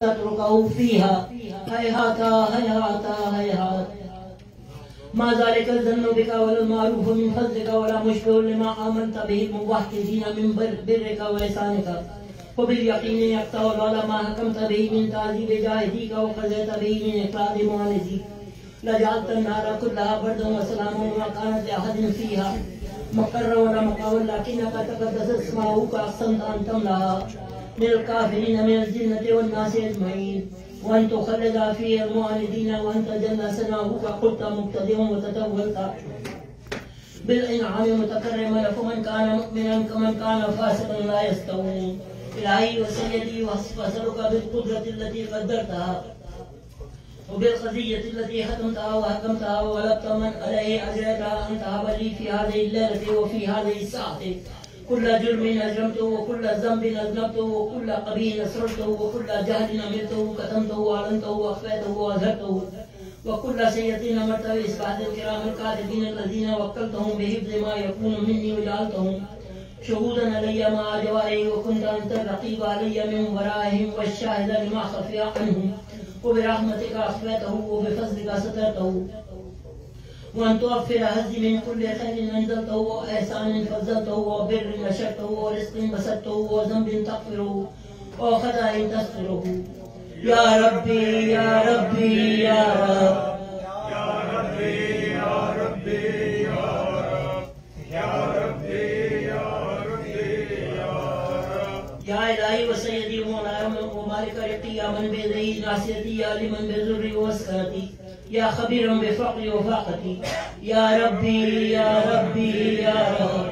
تتركه فيها هيهات هيهات هيهات ما ذلك الظن بك ولا المعروف من فضلك ولا مشكر لما آمنت به الموحدين من برك وإحسانك وباليقين يقطع ولا ما حكمت به من تعذيب جاهديك وقضيت به من إقرار معانديك لجعلت النار كلها بردا وسلاما وما كانت لأحد فيها مقر ولا مقاول لكنك تقدست اسماؤك أحسنت أن تملأها للكافرين من الجنة والناس أجمعين وأن تخلد في المعاندين وأن تجلى سناؤك قلت مبتدئا وتتولت بالإنعام متكرما فمن كان مؤمنا كمن كان فاسقا لا يستوون إلهي وسيدي وأسألك بالقدرة التي قدرتها وبالقضية التي حكمتها وحكمتها وغلبت من عليه أجرتها أن تهب لي في هذه الليلة وفي هذه الساعة كل جرم أجرمته وكل ذنب أذنبته وكل قبيح أسررته وكل جهل عملته كتمته وأعلنته وأخفيته وأظهرته وكل سيئة أمرت بإثبات الكرام الكاتبين الذين وكلتهم بحفظ ما يكون مني وجعلتهم شهودا علي مع جواري وكنت أنت الرقيب علي من ورائهم والشاهد لما خفي عنهم وبرحمتك أخفيته وبفضلك سترته وأن توفر هزي من كل خير أنزلته وإحسان فضلته وبر نشرته ورزق بسطته وذنب تغفره وخطأ تستره يا ربي يا ربي يا رب يا ربي يا ربي يا رب يا ربي يا ربي يا رب يا إلهي وسيدي ومولاي ومالك رقي يا من بيدي ناصيتي يا لمن بذري وسكنتي يا خبيرا بفقري وفاقتي يا ربي يا ربي يا رب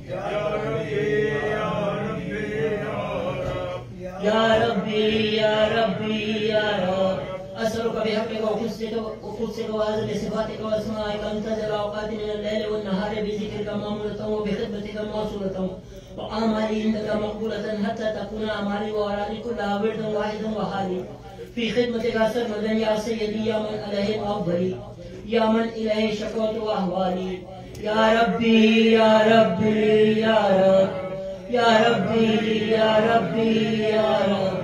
يا ربي يا ربي يا رب يا ربي يا ربي يا رب أسألك بحقك وقدسك وعزم صفاتك وأسمائك أن تجعل أوقاتي من الليل والنهار بذكرك مأمولة وبخدمتك موصولة وأعمالي عندك مقبولة حتى تكون أعمالي وأرادي كلها وردا واحدا وحالي في خدمتك سرمدا يا سيدي يا من عليه الأفضل يا من إليه شكوت وأهوالي يا ربي يا ربي يا رب يا ربي يا ربي يا رب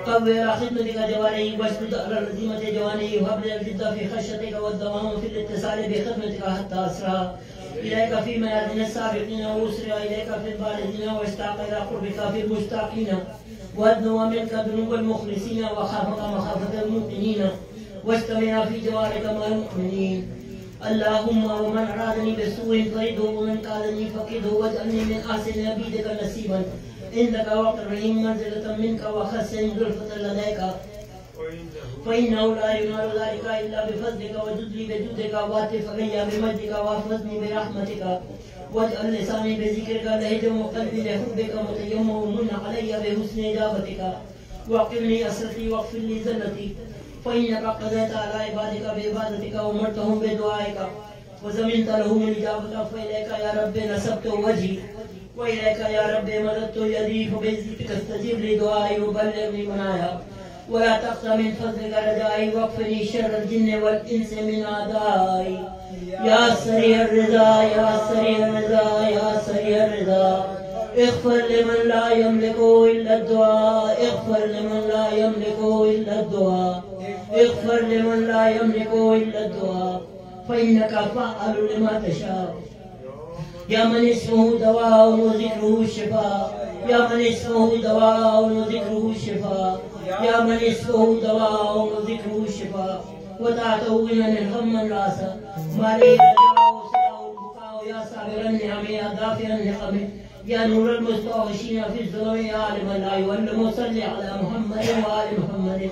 قوي على خدمتك جواني واشدد على العزيمة جواني وهب لي الجد في خشيتك والدوام في الاتصال بخدمتك حتى أسرى إليك في ميادين السابقين وأسرى إليك في البارزين واشتاق إلى قربك في المشتاقين وأدنو منك ذنوب المخلصين وخافك مخافة المؤمنين واجتمعنا في جوارك مع المؤمنين اللهم ومن أرادني بسوء فقده ومن كادني فقده واجعلني من أحسن عبيدك نصيبا عندك وقرهم منزلة منك وخسن زلفة لديك فإنه لا ينال ذلك إلا بفضلك وجدلي بجودك واتف علي بمجدك واحفظني برحمتك واجعل لساني بذكرك لهجا وقلبي لحبك متيمم ومن علي بحسن إجابتك واقلني أسرتي واغفر لي زلتي فإنك قضيت على عبادك بعبادتك وأمرتهم بدعائك وزمنت لهم الإجابة فإليك يا رب نسبت وجهي وإليك يا رب مددت يدي فبعزتك استجب لي دعائي وبلغني منايا ولا تخشى من فضلك رجائي واكفني شر الجن والإنس من أعدائي يا سريع الرضا يا سريع الرضا يا سريع الرضا اغفر لمن لا يملك إلا الدعاء اغفر لمن لا يملك إلا الدعاء اغفر لمن لا يملك إلا الدعاء فإنك فعل لما تشاء يا من اسمه دواء وذكره الشفاء يا من اسمه دواء وذكره الشفاء يا من اسمه دواء وذكره الشفاء وتعته من الهم الراسا ما لي رجاء وسراء البكاء يا صابر النعم يا دافع النقم يا نور المستوحشين في الظلم يا عالم لا يولم صل على محمد وآل محمد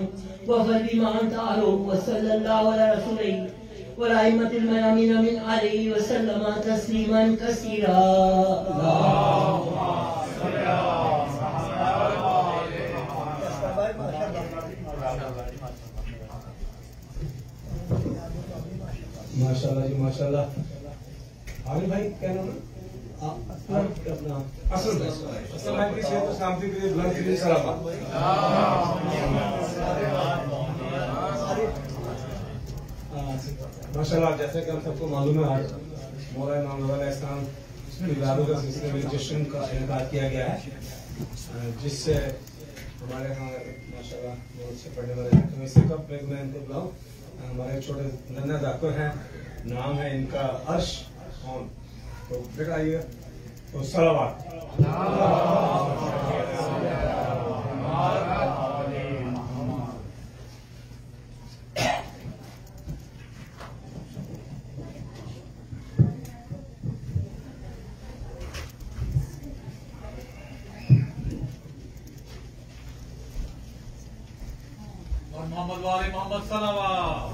وفل بما أنت أهله وصلى الله على رسوله والأئمة الميامين من آله وسلم تسليما كثيرا ماشاءاللہ جی ماشاءاللہ عامر بھائی کیا نام ہے اپنا اصل بھائی کی صحت و سلامتی کے لیے بلند دلی سلامات ماشاءاللہ جیسے کہ ہم سب کو معلوم ہے آج مولا امام علیہ السلام میلاد کا سلسلے میں جشن کا انعقاد کیا گیا ہے، جس سے ہمارے یہاں ماشاء اللہ بہت اچھے پڑھنے والے ہیں. تو اسی کا میں ان کو بلاؤں. ہمارے چھوٹے ننھا ڈاکٹر ہیں، نام ہے ان کا عرش خان. تو بیٹا آئیے تو صلوات. محمد والے محمد صلوات.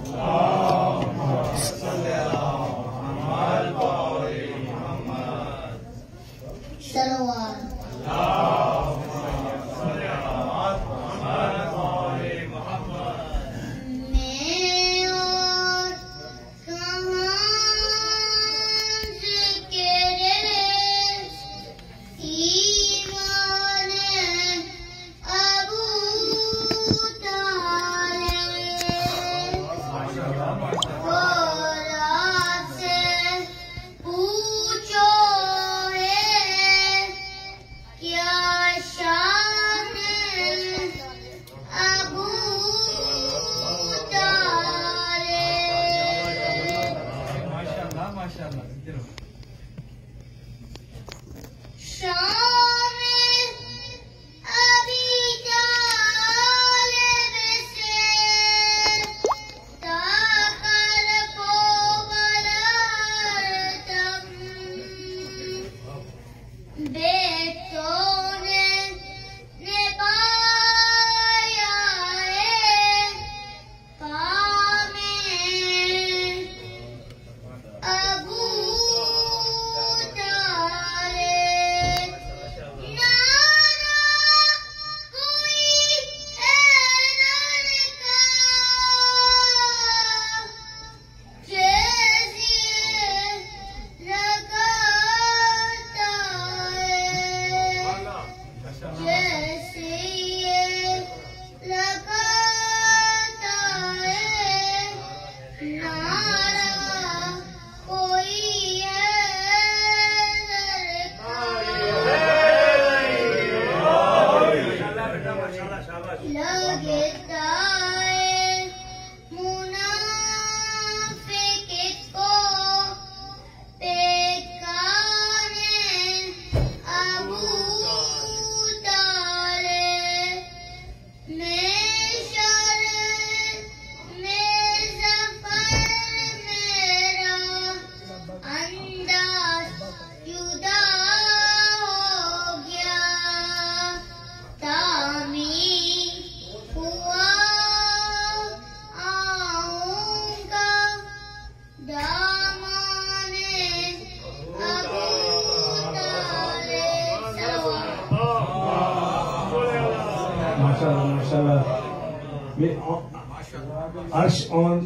عرش آن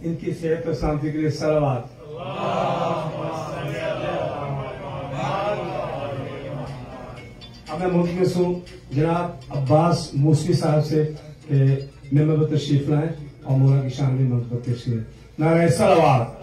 ان کی صحت و سلامتی کے لیے صلوات. اب میں ملتمس ہوں جناب عباس موسوی صاحب سے کہ ممبر تشریف لائیں اور مولا کی شان میں منتخب پیش کریں. نعرہ صلوات.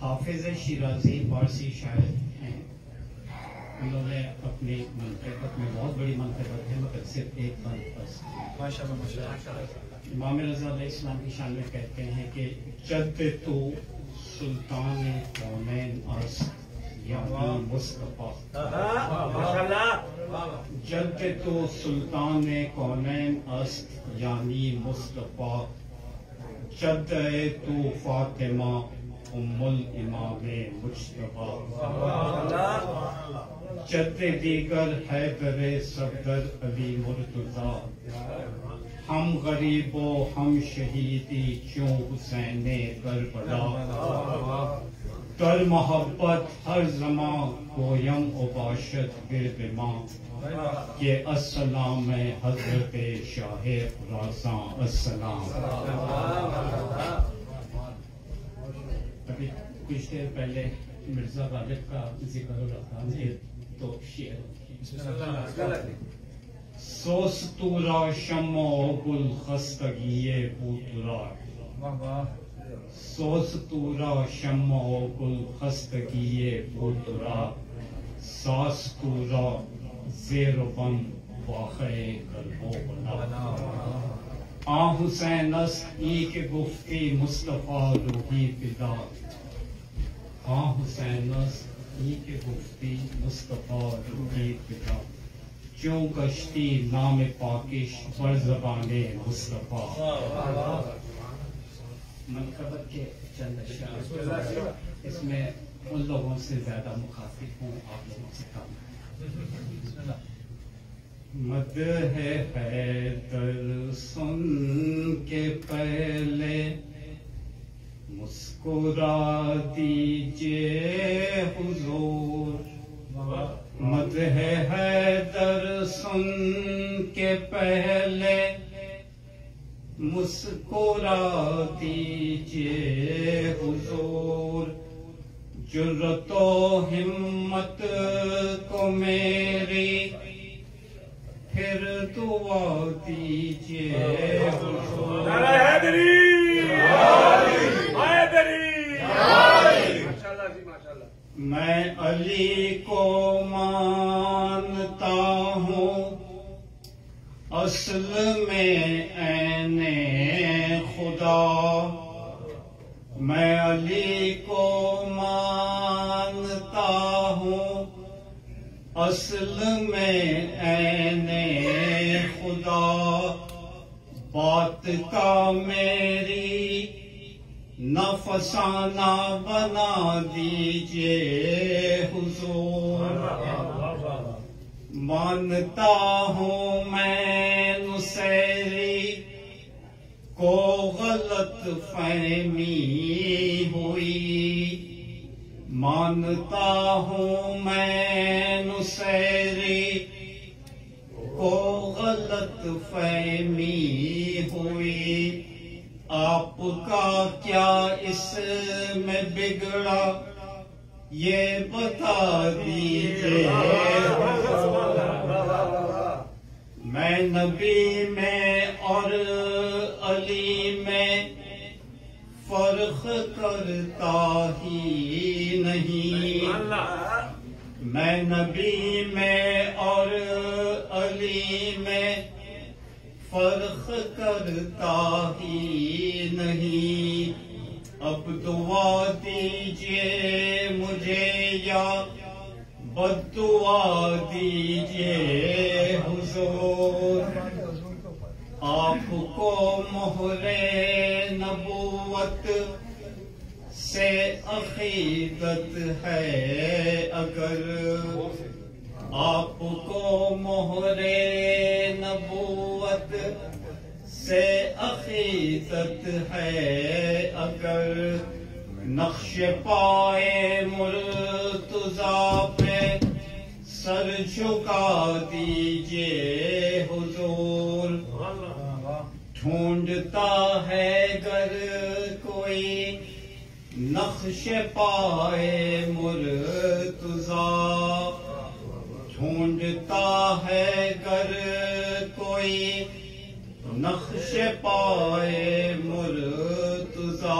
حافظ شیرازی فارسی شاعر ہیں. انہوں نے اپنی منقبت میں بہت بڑی منقبت ہے مگر صرف ایک بند بس. امام رضا علیہ السلام کی شان میں کہتے ہیں کہ جد تو سلطان کونین است یعنی مصطفیٰ. جد تو سلطان کونین است یعنی مصطفیٰ. جد تو فاطمہ ام الامام مجتبیٰ. جد دیگر حیدر صفدر علی مرتضیٰ. ہم غریبوں ہم شہیدی کیوں حسین کربلا در محبت ہر زمان گویم و باشد گرد ماں یہ السلام حضرت شاہ خراساں السلام. ابھی کچھ دیر پہلے مرزا غالب کا ذکر ہو رہا تھا، یہ تو شعر سوستورا شمع و گل خستگی بوترا سوستورا شمع و گل خستگی بوترا ساستورا زیر و بم واقع قلب و بلا آ حسین است ای که گفتی مصطفی روحی فدا آ حسین است ای که گفتی مصطفی روحی فدا کیوں گشتی نام پاکش بر زبان مصطفیٰ. منقبت کے چند اشعار اس میں ان لوگوں سے زیادہ مخاطب ہوں، آپ لوگوں سے کم. مدح حیدر سن کے پہلے مسکرا دیجئے حضور مدح حیدر سن کے پہلے مسکرا دیجئے حضور جرت و ہمت کو میری پھر دعا دیجئے حضور. میں علی کو مانتا ہوں اصل میں عین خدا میں علی کو مانتا ہوں اصل میں عین خدا بات کا میری نفسانہ بنا دیجئے حضور. مانتا ہوں میں نصیری کو غلط فہمی ہوئی مانتا ہوں میں نصیری کو غلط فہمی ہوئی آپ کا کیا اس میں بگڑا یہ بتا دیجئے. میں نبی میں اور علی میں فرق کرتا ہی نہیں میں نبی میں اور علی میں فرق کرتا ہی نہیں. اب دعا دیجئے مجھے یا بد دعا دیجئے حضور. آپ کو مہر نبوت سے عقیدت ہے اگر آپ کو مہر نبوت سے عقیدت ہے اگر نقش پائے مرتضیٰ پہ سر جھکا دیجئے حضور. ڈھونڈتا ہے گر کوئی نقش پائے مرتضیٰ ڈھونڈتا ہے گر کوئی نقش پائے مرتضیٰ.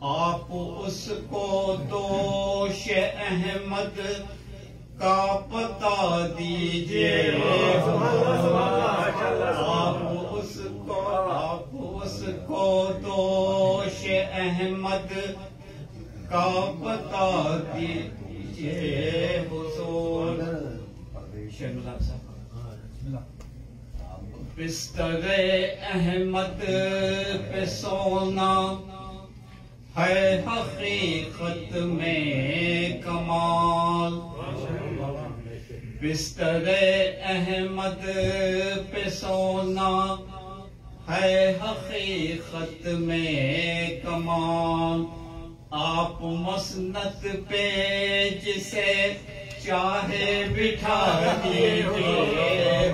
آپ اس کو دوش احمد کا پتا دیجئے آپ اس کو دوش احمد کا پتا دیجئے حضور. بستر احمد پہ سونا ہے حقیقت میں کمال. بستر احمد پہ سونا ہے حقیقت میں کمال، آپ مسند پہ جسے چاہے بٹھا دیجئے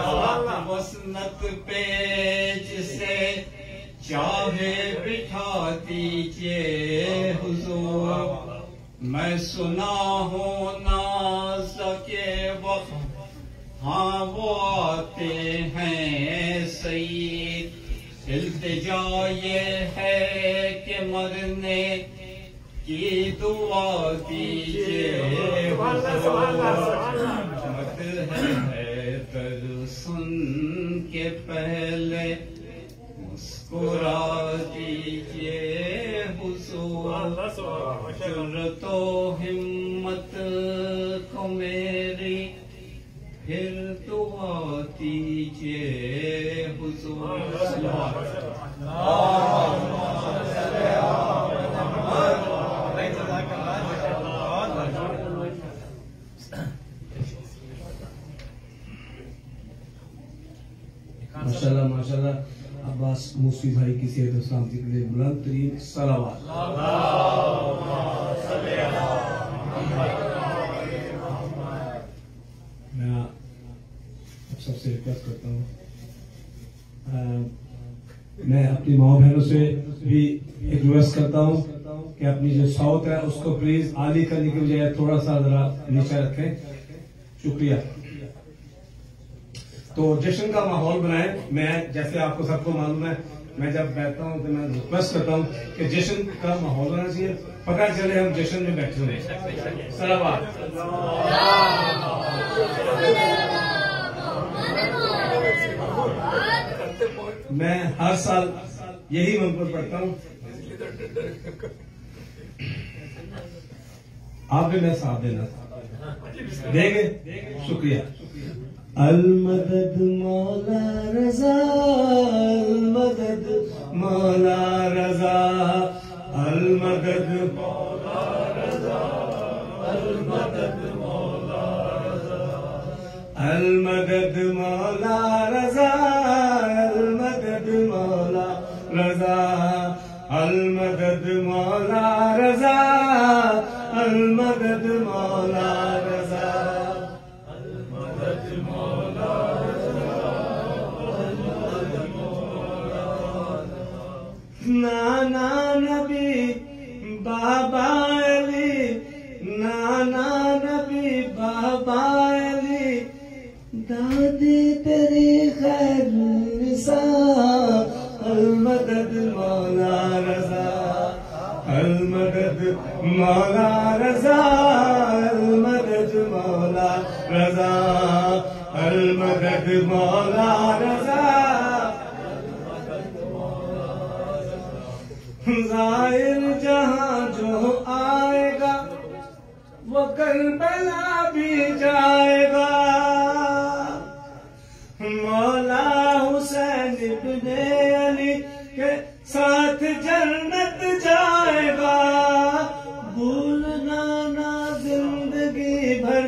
آپ مسند پہ جسے چاہے بٹھا دیجئے حضور، میں سنا ہوں ناز کے وقت ہاں وہ آتے ہیں سید، التجا یہ ہے کہ مرنے کی دعا دیجئے مت ہے در سن کے پہلے مسکرا دیجئے حضور، جرأت و ہمت کو میری پھر دعا دیجئے حضور۔ ماشاءاللہ ماشاءاللہ عباس موسوی بھائی کی صحت و سلامتی کے لیے بلند ترین صلوات۔ میں اب سب سے ریکویسٹ کرتا ہوں، میں اپنی ماں بہنوں سے بھی ایک ریکویسٹ کرتا ہوں کہ اپنی جو صوت ہے اس کو پلیز عالی کرنے کی بجائے تھوڑا سا ذرا نیچے رکھیں، شکریہ۔ تو جشن کا ماحول بنائیں۔ میں جیسے آپ کو سب کو معلوم ہے، میں جب بیٹھتا ہوں تو میں ریکویسٹ کرتا ہوں کہ جشن کا ماحول ہونا چاہیے، پتہ چلے ہم جشن میں بیٹھے ہوئے ہیں۔ صلوات۔ میں ہر سال یہی منتر پڑھتا ہوں، آپ بھی میں ساتھ دینا دیں گے؟ شکریہ۔ المدد مولا رضا، المدد مولا رضا، المدد مولا رضا، المدد مولا رضا، المدد مولا رضا، المدد مولا رضا، المدد مولا رضا، المدد مولا رضا، نانا نبی بابا علی، نانا نبی بابا علی، دادی تیری خیر نساء، المدد مولا رضا، المدد مولا رضا، المدد مولا رضا، المدد مولا رضا، ظاہر جہاں جو آئے گا وہ کربلا بھی جائے گا، مولا حسین ابن علی کے ساتھ جنت جائے گا، بھولنا نہ زندگی بھر،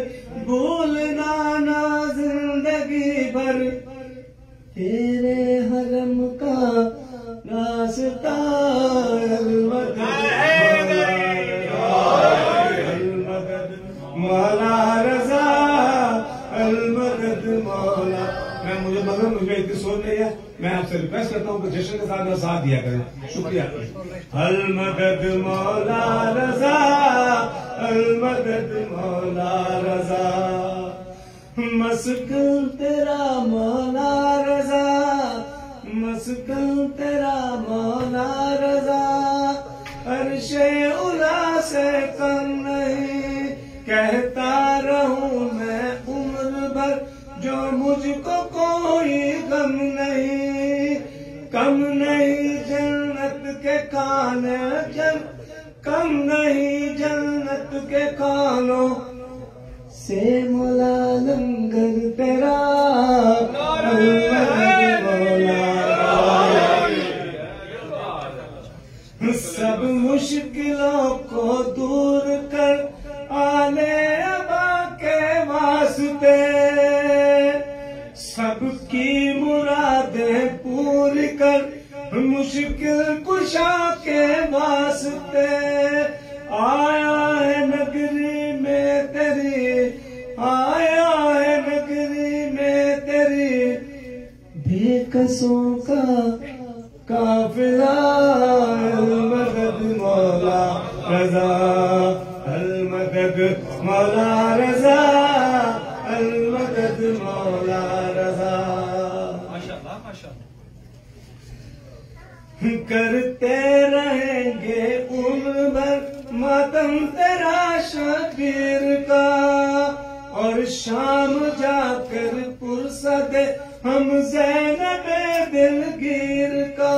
بھولنا نہ زندگی بھر تیرے حرم کا راستہ، المدد مولا رضا، المدد مولا۔ مجھے اتنی سوچ نہیں ہے، میں آپ سے ریکویسٹ کرتا ہوں کہ جشن کے ساتھ ساتھ دیا کریں، شکریہ۔ المدد مولا رضا، المدد مولا رضا، مسکن تیرا مولا رضا، مسکن تیرا مولا رضا، عرش اولا سے کم نہیں، کہتا رہوں میں عمر بھر جو مجھ کو کوئی غم نہیں، کم نہیں جنت کے کانے، کم نہیں جنت کے کانوں سے مولا لنگر تیرا، سب مشکلوں کو دور کر آل ابا کے واسطے، سب کی مرادیں فارسوں کا قافلہ المدد مولا رضا المدد مولا رضا المدد مولا رضا ماشاءاللہ ماشاءاللہ کرتے رہیں گے عمر بھر ماتم تیرا شبیر کا اور شام جا کر پرسد ہم زینب دلگیر کا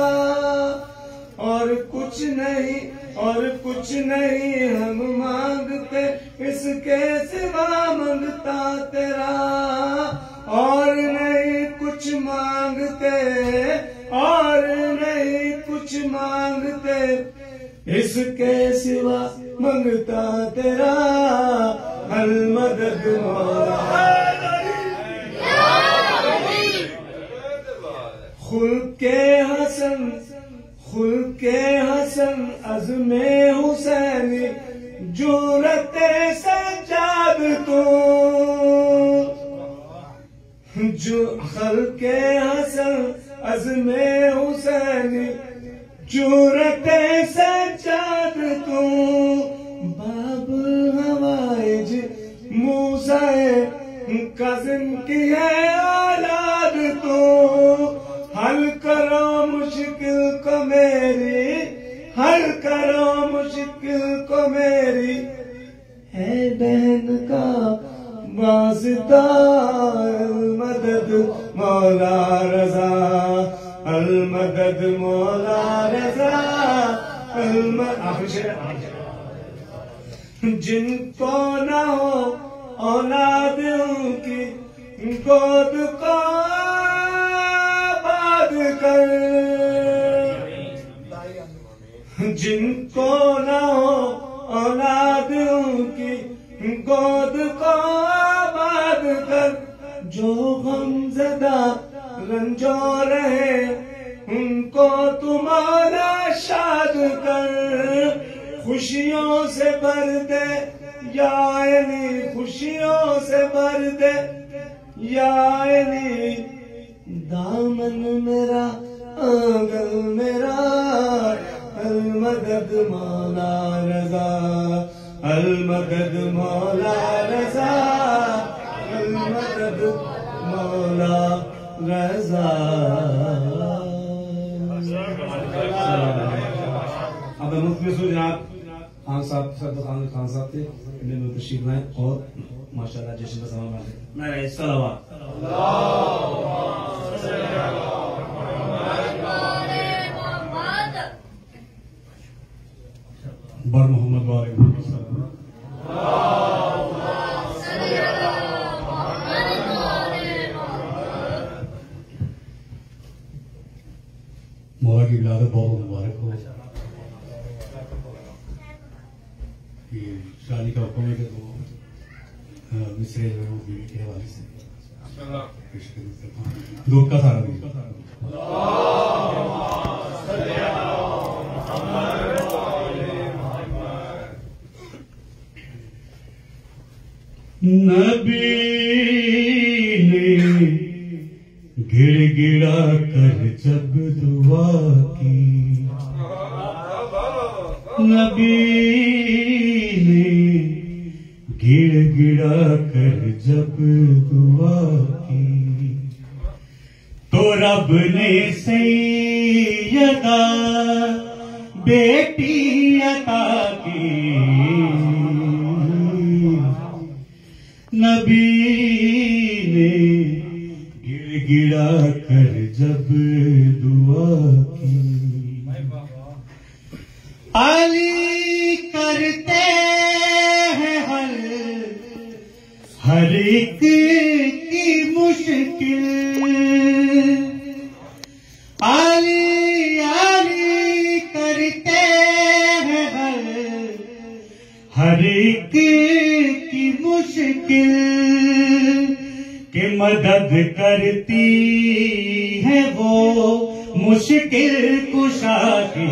اور کچھ نہیں ہم مانگتے اس کے سوا منگتا تیرا اور نہیں کچھ مانگتے اس کے سوا منگتا تیرا المدد مولا خلق حسن عزم حسینی جرت سجاد تو جو خلق حسن عزم حسینی جرت سجاد تو باب الحوائج موسیٰ کاظم کی ہے اولاد تو حل کرو مشکل کو میری ہے بہن کا واسطہ المدد مولا رضا المدد مولا رضا جن کو نہ ہو اولاد ان کی گود کو آباد کر جن کو نہ ہو اولاد ان کی گود کو آباد کر جو غم زدہ رنجو رہے ان کو تمہارا شاد کر خوشیوں سے بھر دے یا علی خوشیوں سے بھر دے یا علی دامن میرا آنگن میرا المدد مولا رضا المدد مولا رضا المدد مولا رضا اب مختصر جناب خان صاحب خان صاحب تھے انہیں میں تشریف لائیں اور ماشاءاللہ جشن کا سلام علیکم نعرہ صلوات بر محمد وآل محمد صلی اللہ مولا کی ولادت بہت مبارک ہو کہ شادی کا حکم ہے کہ وہ مصرے جو ہے وہ بیوی کے حوالے سے دودھ کا سارا بھی نبی نے گڑ گڑا کر جب دعا کی نبی نے گڑ گڑا کر جب دعا کی تو رب نے سیدہ بیٹی عطا کی نبی نے گڑ گڑا کر جب دعا کی علی کرتے ہیں ہر ایک کی مشکل علی کرتے ہیں ہر ایک کی مشکل کہ مدد کرتی ہے وہ مشکل کشا کی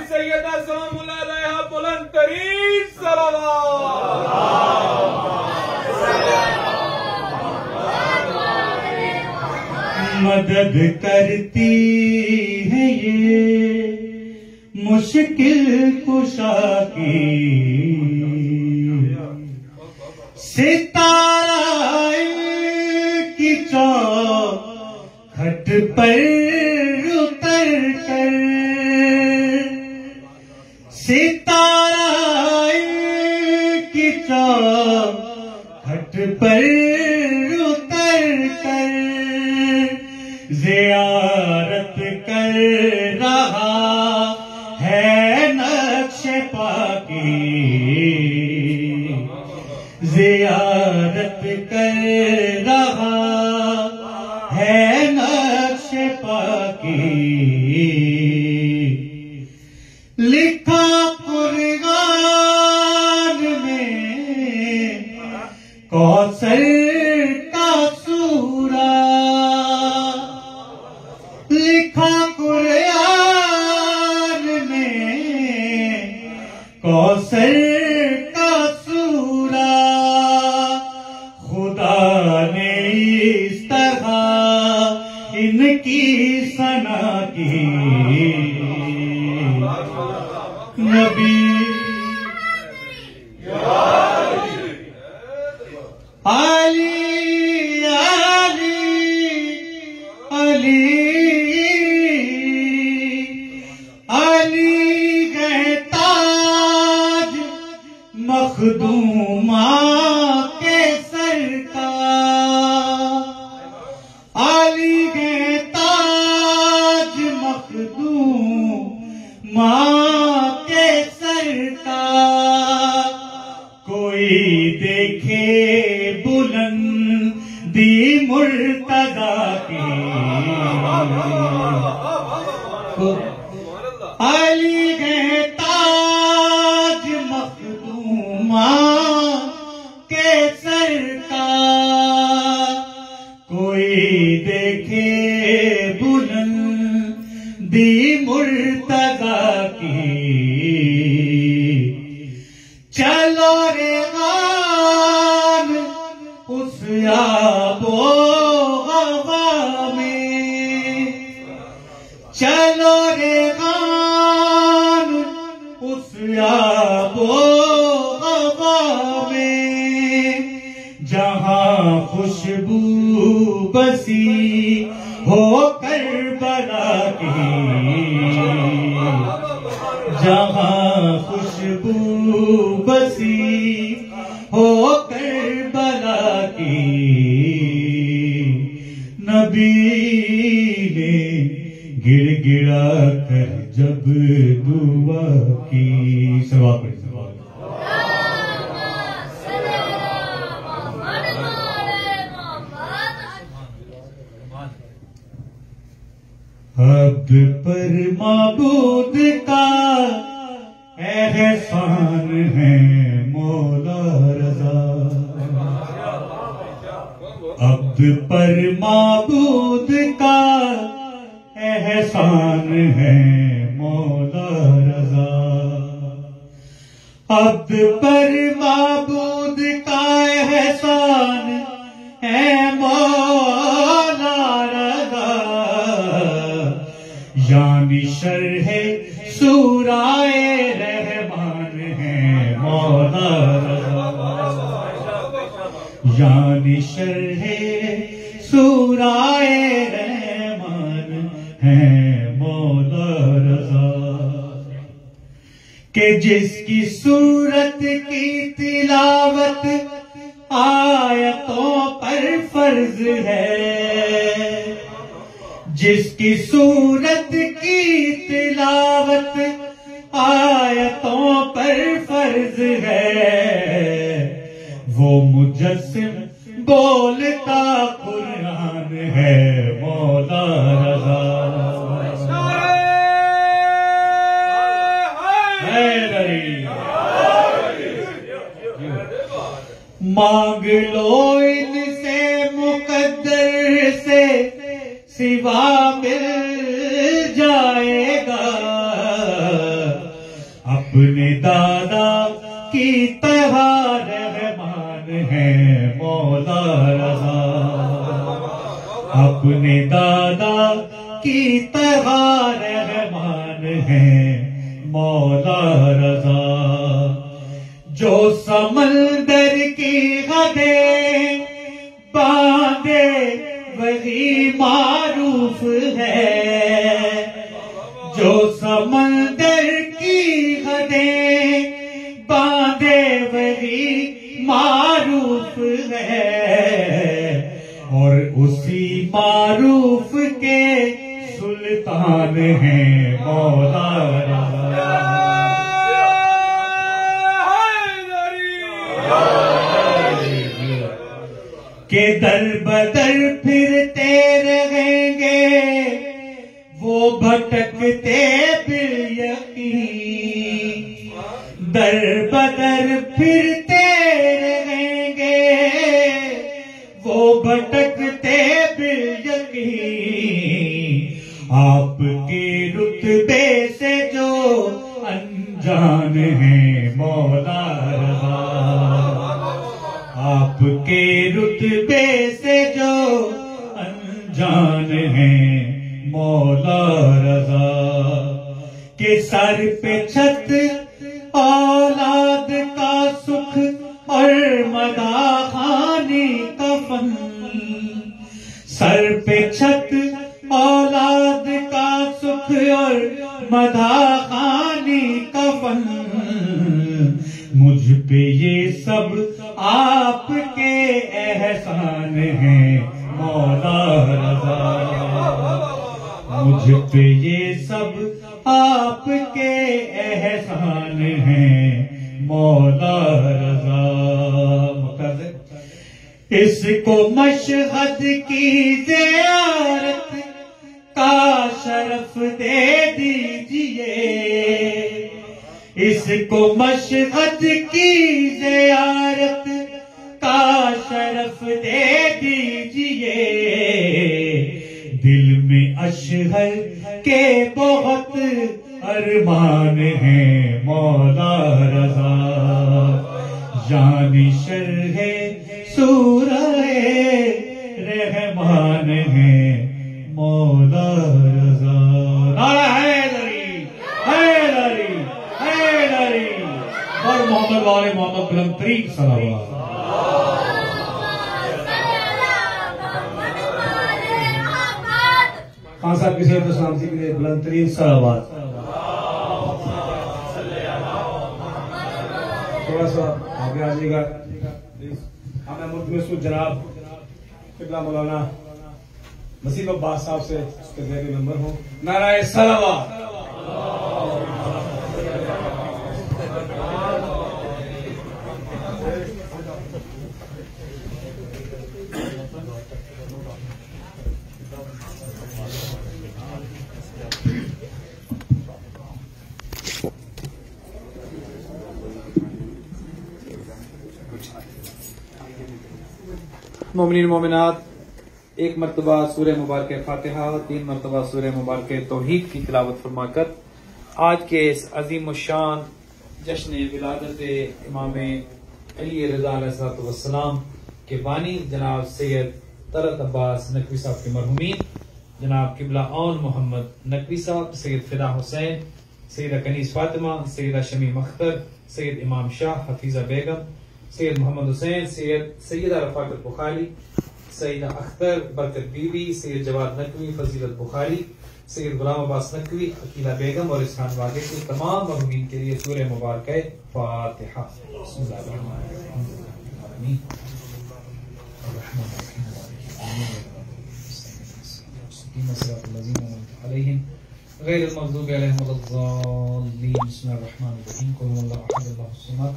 سیدہ سلام اللہ علیہا بلند ترین صلوات مدد کرتی ہے یہ مشکل کشا کی ستارہ کی چوکھٹ پر اتر کر ستارہ کی چوکھٹ پر اتر کر زیارت کر رہا ہے نقش پا کی زیارت کر رہا ہے نقش پا کی لکھا قرآن میں کوثر کا سورہ لکھا قرآن میں کوثر کا سورہ خدا نے اس طرح ان کی ثنا کی نبی علی علی گئے تاج مخدومہ کے سر کا علی گئے تاج مخدومہ کے سر کا کوئی دیکھے بلندی مرتضیٰ کی علی گئے تاج مخدومہ کے سر کا کوئی دیکھے بلندی مرتضیٰ کی چلو رے غان اس آب و ہوا میں چلو رے غان اس آب و ہوا میں جہاں خوشبو بسی ہو کربلا کی جہاں خوشبو بسی ہو کربلا کی نبی نے گڑ گڑا کر جب دعا کی سوا پڑھ عبد پر معبود کا احسان ہے مولا رضا عبد پر معبود کا احسان ہے مولا رضا عبد پر معبود کا احسان ہے مولا رضا یعنی شرح سورہ رحمان ہے مولا رضا یعنی شرح سورہ رحمان ہے مولا رضا کہ جس کی صورت کی تلاوت آیتوں پر فرض ہے جس کی صورت کی تلاوت آیتوں پر فرض ہے وہ مجسم بولتا قرآن ہے مولا رضا مانگ لو ان سے مقدر سے سوا مل جائے گا اپنے دادا کی طرح رحمان ہے مولا رضا اپنے دادا کی طرح رحمان ہے مولا رضا، جو سمندر کی حدیں باندھے وہی معروف ہے، جو سمندر کی حدیں باندھے وہی معروف ہے، اور اسی معروف کے سلطان ہیں مولا رضا۔ کہ در بدر پھرتے رہیں گے وہ بھٹکتے بالیقین، در بدر پھرتے رہیں گے وہ بھٹکتے بالیقین، آپ کے رتبے سے جو انجان ہیں مولا رضا، آپ کے رتبے سے جو انجان ہیں مولا رضا، کہ سر پہ چھت اولاد کا سکھ اور مداحانی کفن، سر پہ چھت اولاد کا سکھ اور مداحانی کفن، مجھ پہ یہ سب آپ کے احسان ہیں مولا رضا، مجھ پہ یہ سب آپ کے احسان ہیں مولا رضا۔ اس کو مشہد کی زیارت کا شرف دے دیجئے، اس کو مشہد کی زیارت کا شرف دے دیجئے، دل میں اشہر کے بہت ارمان ہیں مولا رضا، یعنی شرح سورہ رحمان ہیں مولا رضا۔ نعرہ حیدری حیدری حیدری، اور محمد والے محمد بلند ترین صلوات۔ خان صاحب کی سیرت سلامتی کے لیے بلند ترین صلوات۔ تھوڑا سا آگے آ جائے گا ہمیں ملک میں سو جناب قبلہ مولانا نصیب عباس صاحب سے اس کے ذریعے ممبر ہوں۔ نعرہ صلوات۔ مومنین مومنات، ایک مرتبہ سورہ مبارکہ فاتحہ، 3 مرتبہ سورہ مبارکہ توحید کی تلاوت فرما کر آج کے اس عظیم الشان جشن ولادت امام علی رضا علیہ السلام کے بانی جناب سید طلعت عباس نقوی صاحب کے مرحومین، جناب قبلہ اون محمد نقوی صاحب، سید فدا حسین، سیدہ کنیز فاطمہ، سیدہ شمیم اختر، سید امام شاہ حفیظہ بیگم، سید محمد حسین، سیدہ رفاقت بخاری، سیدہ اختر برکت بی بی، سید جواد نقوی، فضیلت بخاری، سید غلام عباس نقوی، عقیلہ بیگم اور اسخان واقع کے تمام مرحومین کے لیے سورہ مبارکہ فاتحہ۔ بسم اللہ الرحمن الرحیم۔ غیر المغضوب علیہم ولا الضالین۔ بسم اللہ الرحمن الرحیم۔ قل هو اللہ احد اللہ الصمد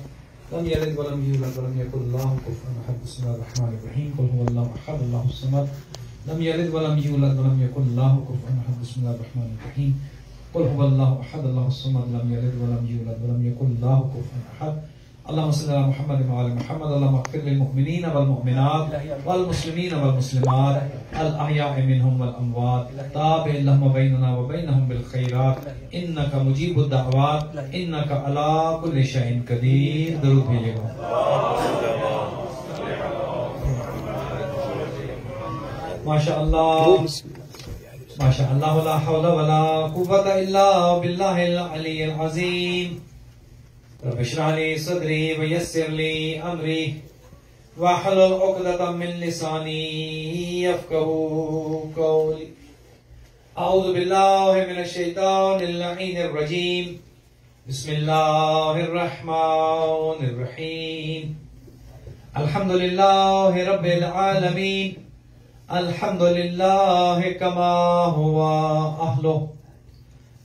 لم یلد ولم یولد ولم یکن له کفوا احد۔ بسم اللہ الرحمن الرحیم۔ قل هو اللہ احد اللہ الصمد لم یلد ولم یولد ولم یکن له کفوا احد۔ بسم اللہ الرحمن الرحیم۔ قل هو اللہ احد اللہ الصمد لم یلد ولم یولد ولم یکن له کفوا احد۔ اللهم صل على محمد وعلى محمد۔ اللهم اغفر للمؤمنين والمؤمنات والمسلمين والمسلمات الأحياء منهم والأموات، تابع اللهم بيننا وبينهم بالخيرات، إنك مجيب الدعوات، إنك على كل شيء قدير۔ درود بھیجیے گا۔ ماشاء اللہ۔ ماشاء اللہ لا حول ولا قوة الا باللہ العلی العظیم رب اشرح لی صدری ویسر لی امری واحلل عقدۃ من لسانی یفقهوا قولی اعوذ باللہ من الشیطان اللعین الرجیم بسم اللہ الرحمن الرحیم الحمد للہ رب العالمین الحمد للہ کما ہوا اہلہ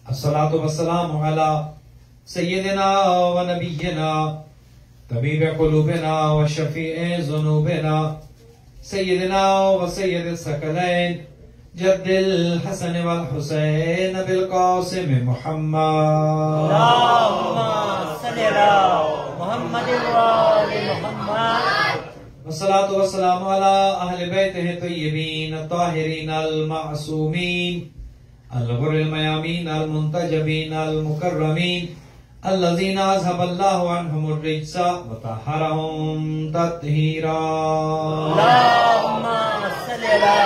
الصلاۃ والسلام علی سیدنا و نبینا طبیب قلوبنا و شفیع ذنوبنا سیدنا و سید الثقلین جد الحسن والحسین بالقاسم محمد اللهم صل على محمد وآل محمد والصلاة والسلام على أهل بيته الطيبين الطاهرين المعصومين الغر الميامين المنتجبين المكرمين الذين أذهب الله عنهم الرجس وطهرهم تطهيرا اللهم صل على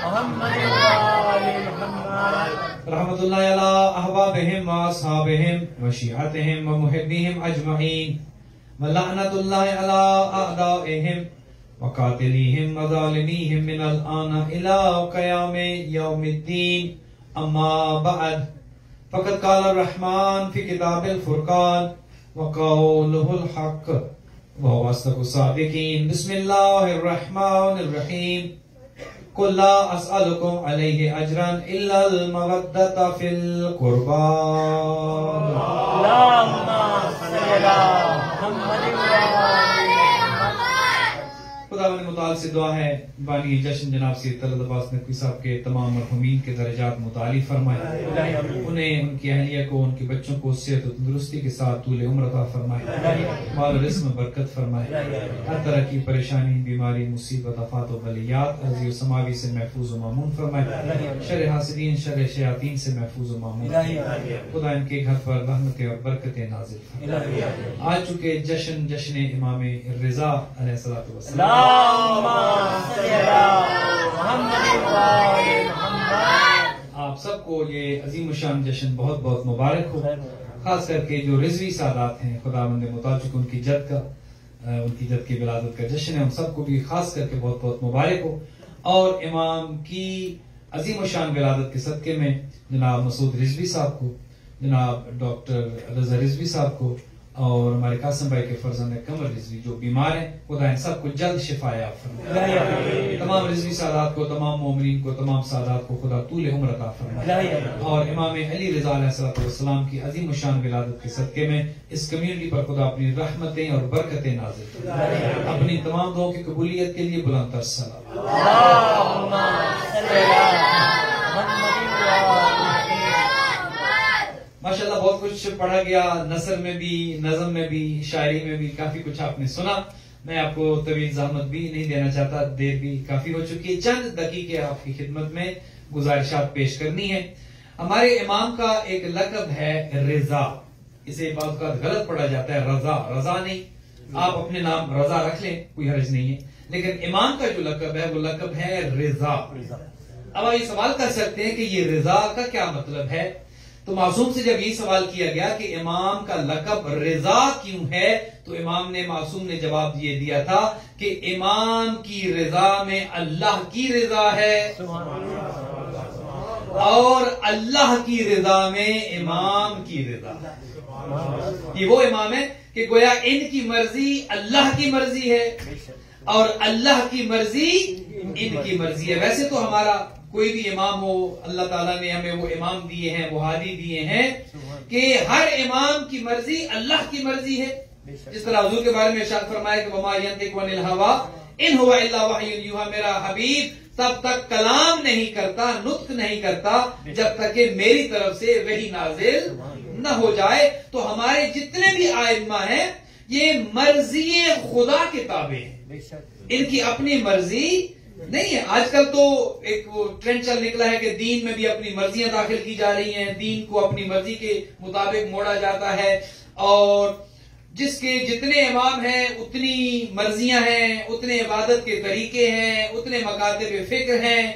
محمد وآل محمد رحمة الله على أحبابهم وأصحابهم وشيعتهم ومحبيهم أجمعين ولعنة الله على أعدائهم وقاتليهم وظالميهم من الآن إلى قيام يوم الدين أما بعد فقد قال الرحمن في كتاب الفرقان وقوله الحق وهو أصدق الصادقين بسم الله الرحمن الرحيم قل لا أسألكم عليه أجرا إلا المودة في القربى اللهم صل على محمد وآل خدا بند متعال سے دعا ہے بانی جشن جناب سید طلعت عباس نقوی صاحب کے تمام مرحومین کے درجات متعالی فرمائے انہیں ان کی اہلیہ کو ان کے بچوں کو صحت و تندرستی کے ساتھ طول عمر عطا فرمائے مال و رزق میں برکت فرمائے ہر طرح کی پریشانی بیماری مصیبت آفات و بلیات ارضی و سماوی سے محفوظ و مامون فرمائے شر حاسدین شر شیاطین سے محفوظ و مامون خدا ان کے گھر پر رحمتیں اور برکتیں نازل فرمائے آج چکے جشن امام رضا علیہ السلام آپ سب کو یہ عظیم الشان جشن بہت بہت مبارک ہو خاص کر کے جو رضوی سادات ہیں خداوند متعال ان کی جد کی ولادت کا جشن ہے ان سب کو بھی خاص کر کے بہت بہت مبارک ہو اور امام کی عظیم الشان ولادت کے صدقے میں جناب مسعود رضوی صاحب کو جناب ڈاکٹر رضا رضوی صاحب کو اور ہمارے قاسم بھائی کے فرزند قمر رضوی جو بیمار ہیں خدا ان سب کو جلد شفا یاب فرمائے تمام رضوی سادات کو تمام مومنین کو تمام سادات کو خدا طول عمر عطا فرمائے اور امام علی رضا علیہ السلام کی عظیم الشان ولادت کے صدقے میں اس کمیونٹی پر خدا اپنی رحمتیں اور برکتیں نازل فرمائے اپنی تمام دعاؤں کی قبولیت کے لیے بلند تر صلوات اللهم صل على محمد ماشاءاللہ بہت کچھ پڑھا گیا نثر میں بھی نظم میں بھی شاعری میں بھی کافی کچھ آپ نے سنا میں آپ کو طویل زحمت بھی نہیں دینا چاہتا دیر بھی کافی ہو چکی ہے چند دقیقے آپ کی خدمت میں گزارشات پیش کرنی ہے ہمارے امام کا ایک لقب ہے رضا اسے بعض اوقات غلط پڑھا جاتا ہے رضا نہیں آپ اپنے نام رضا رکھ لیں کوئی حرج نہیں ہے لیکن امام کا جو لقب ہے وہ لقب ہے رضا اب آپ یہ سوال کر سکتے ہیں کہ یہ رضا کا کیا مطلب ہے تو معصوم سے جب یہ سوال کیا گیا کہ امام کا لقب رضا کیوں ہے تو امام نے معصوم نے جواب یہ دیا تھا کہ امام کی رضا میں اللہ کی رضا ہے اور اللہ کی رضا میں امام کی رضا یہ وہ امام ہے کہ گویا ان کی مرضی اللہ کی مرضی ہے اور اللہ کی مرضی ان کی مرضی ہے ویسے تو ہمارا کوئی بھی امام ہو اللہ تعالیٰ نے ہمیں وہ امام دیے ہیں وہ ہادی دیے ہیں کہ ہر امام کی مرضی اللہ کی مرضی ہے جس طرح حضور کے بارے میں ارشاد فرمایا کہ وما ينطق عن الهوى ان هو الا وحی یوحى میرا حبیب تب تک کلام نہیں کرتا نطق نہیں کرتا جب تک کہ میری طرف سے وحی نازل نہ ہو جائے تو ہمارے جتنے بھی ائمہ ہیں یہ مرضی خدا کے تابع ہیں ان کی اپنی مرضی نہیں ہے آج کل تو ایک وہ ٹرینڈ چل نکلا ہے کہ دین میں بھی اپنی مرضیاں داخل کی جا رہی ہیں دین کو اپنی مرضی کے مطابق موڑا جاتا ہے اور جس کے جتنے امام ہیں اتنی مرضیاں ہیں اتنے عبادت کے طریقے ہیں اتنے مکاتب فکر ہیں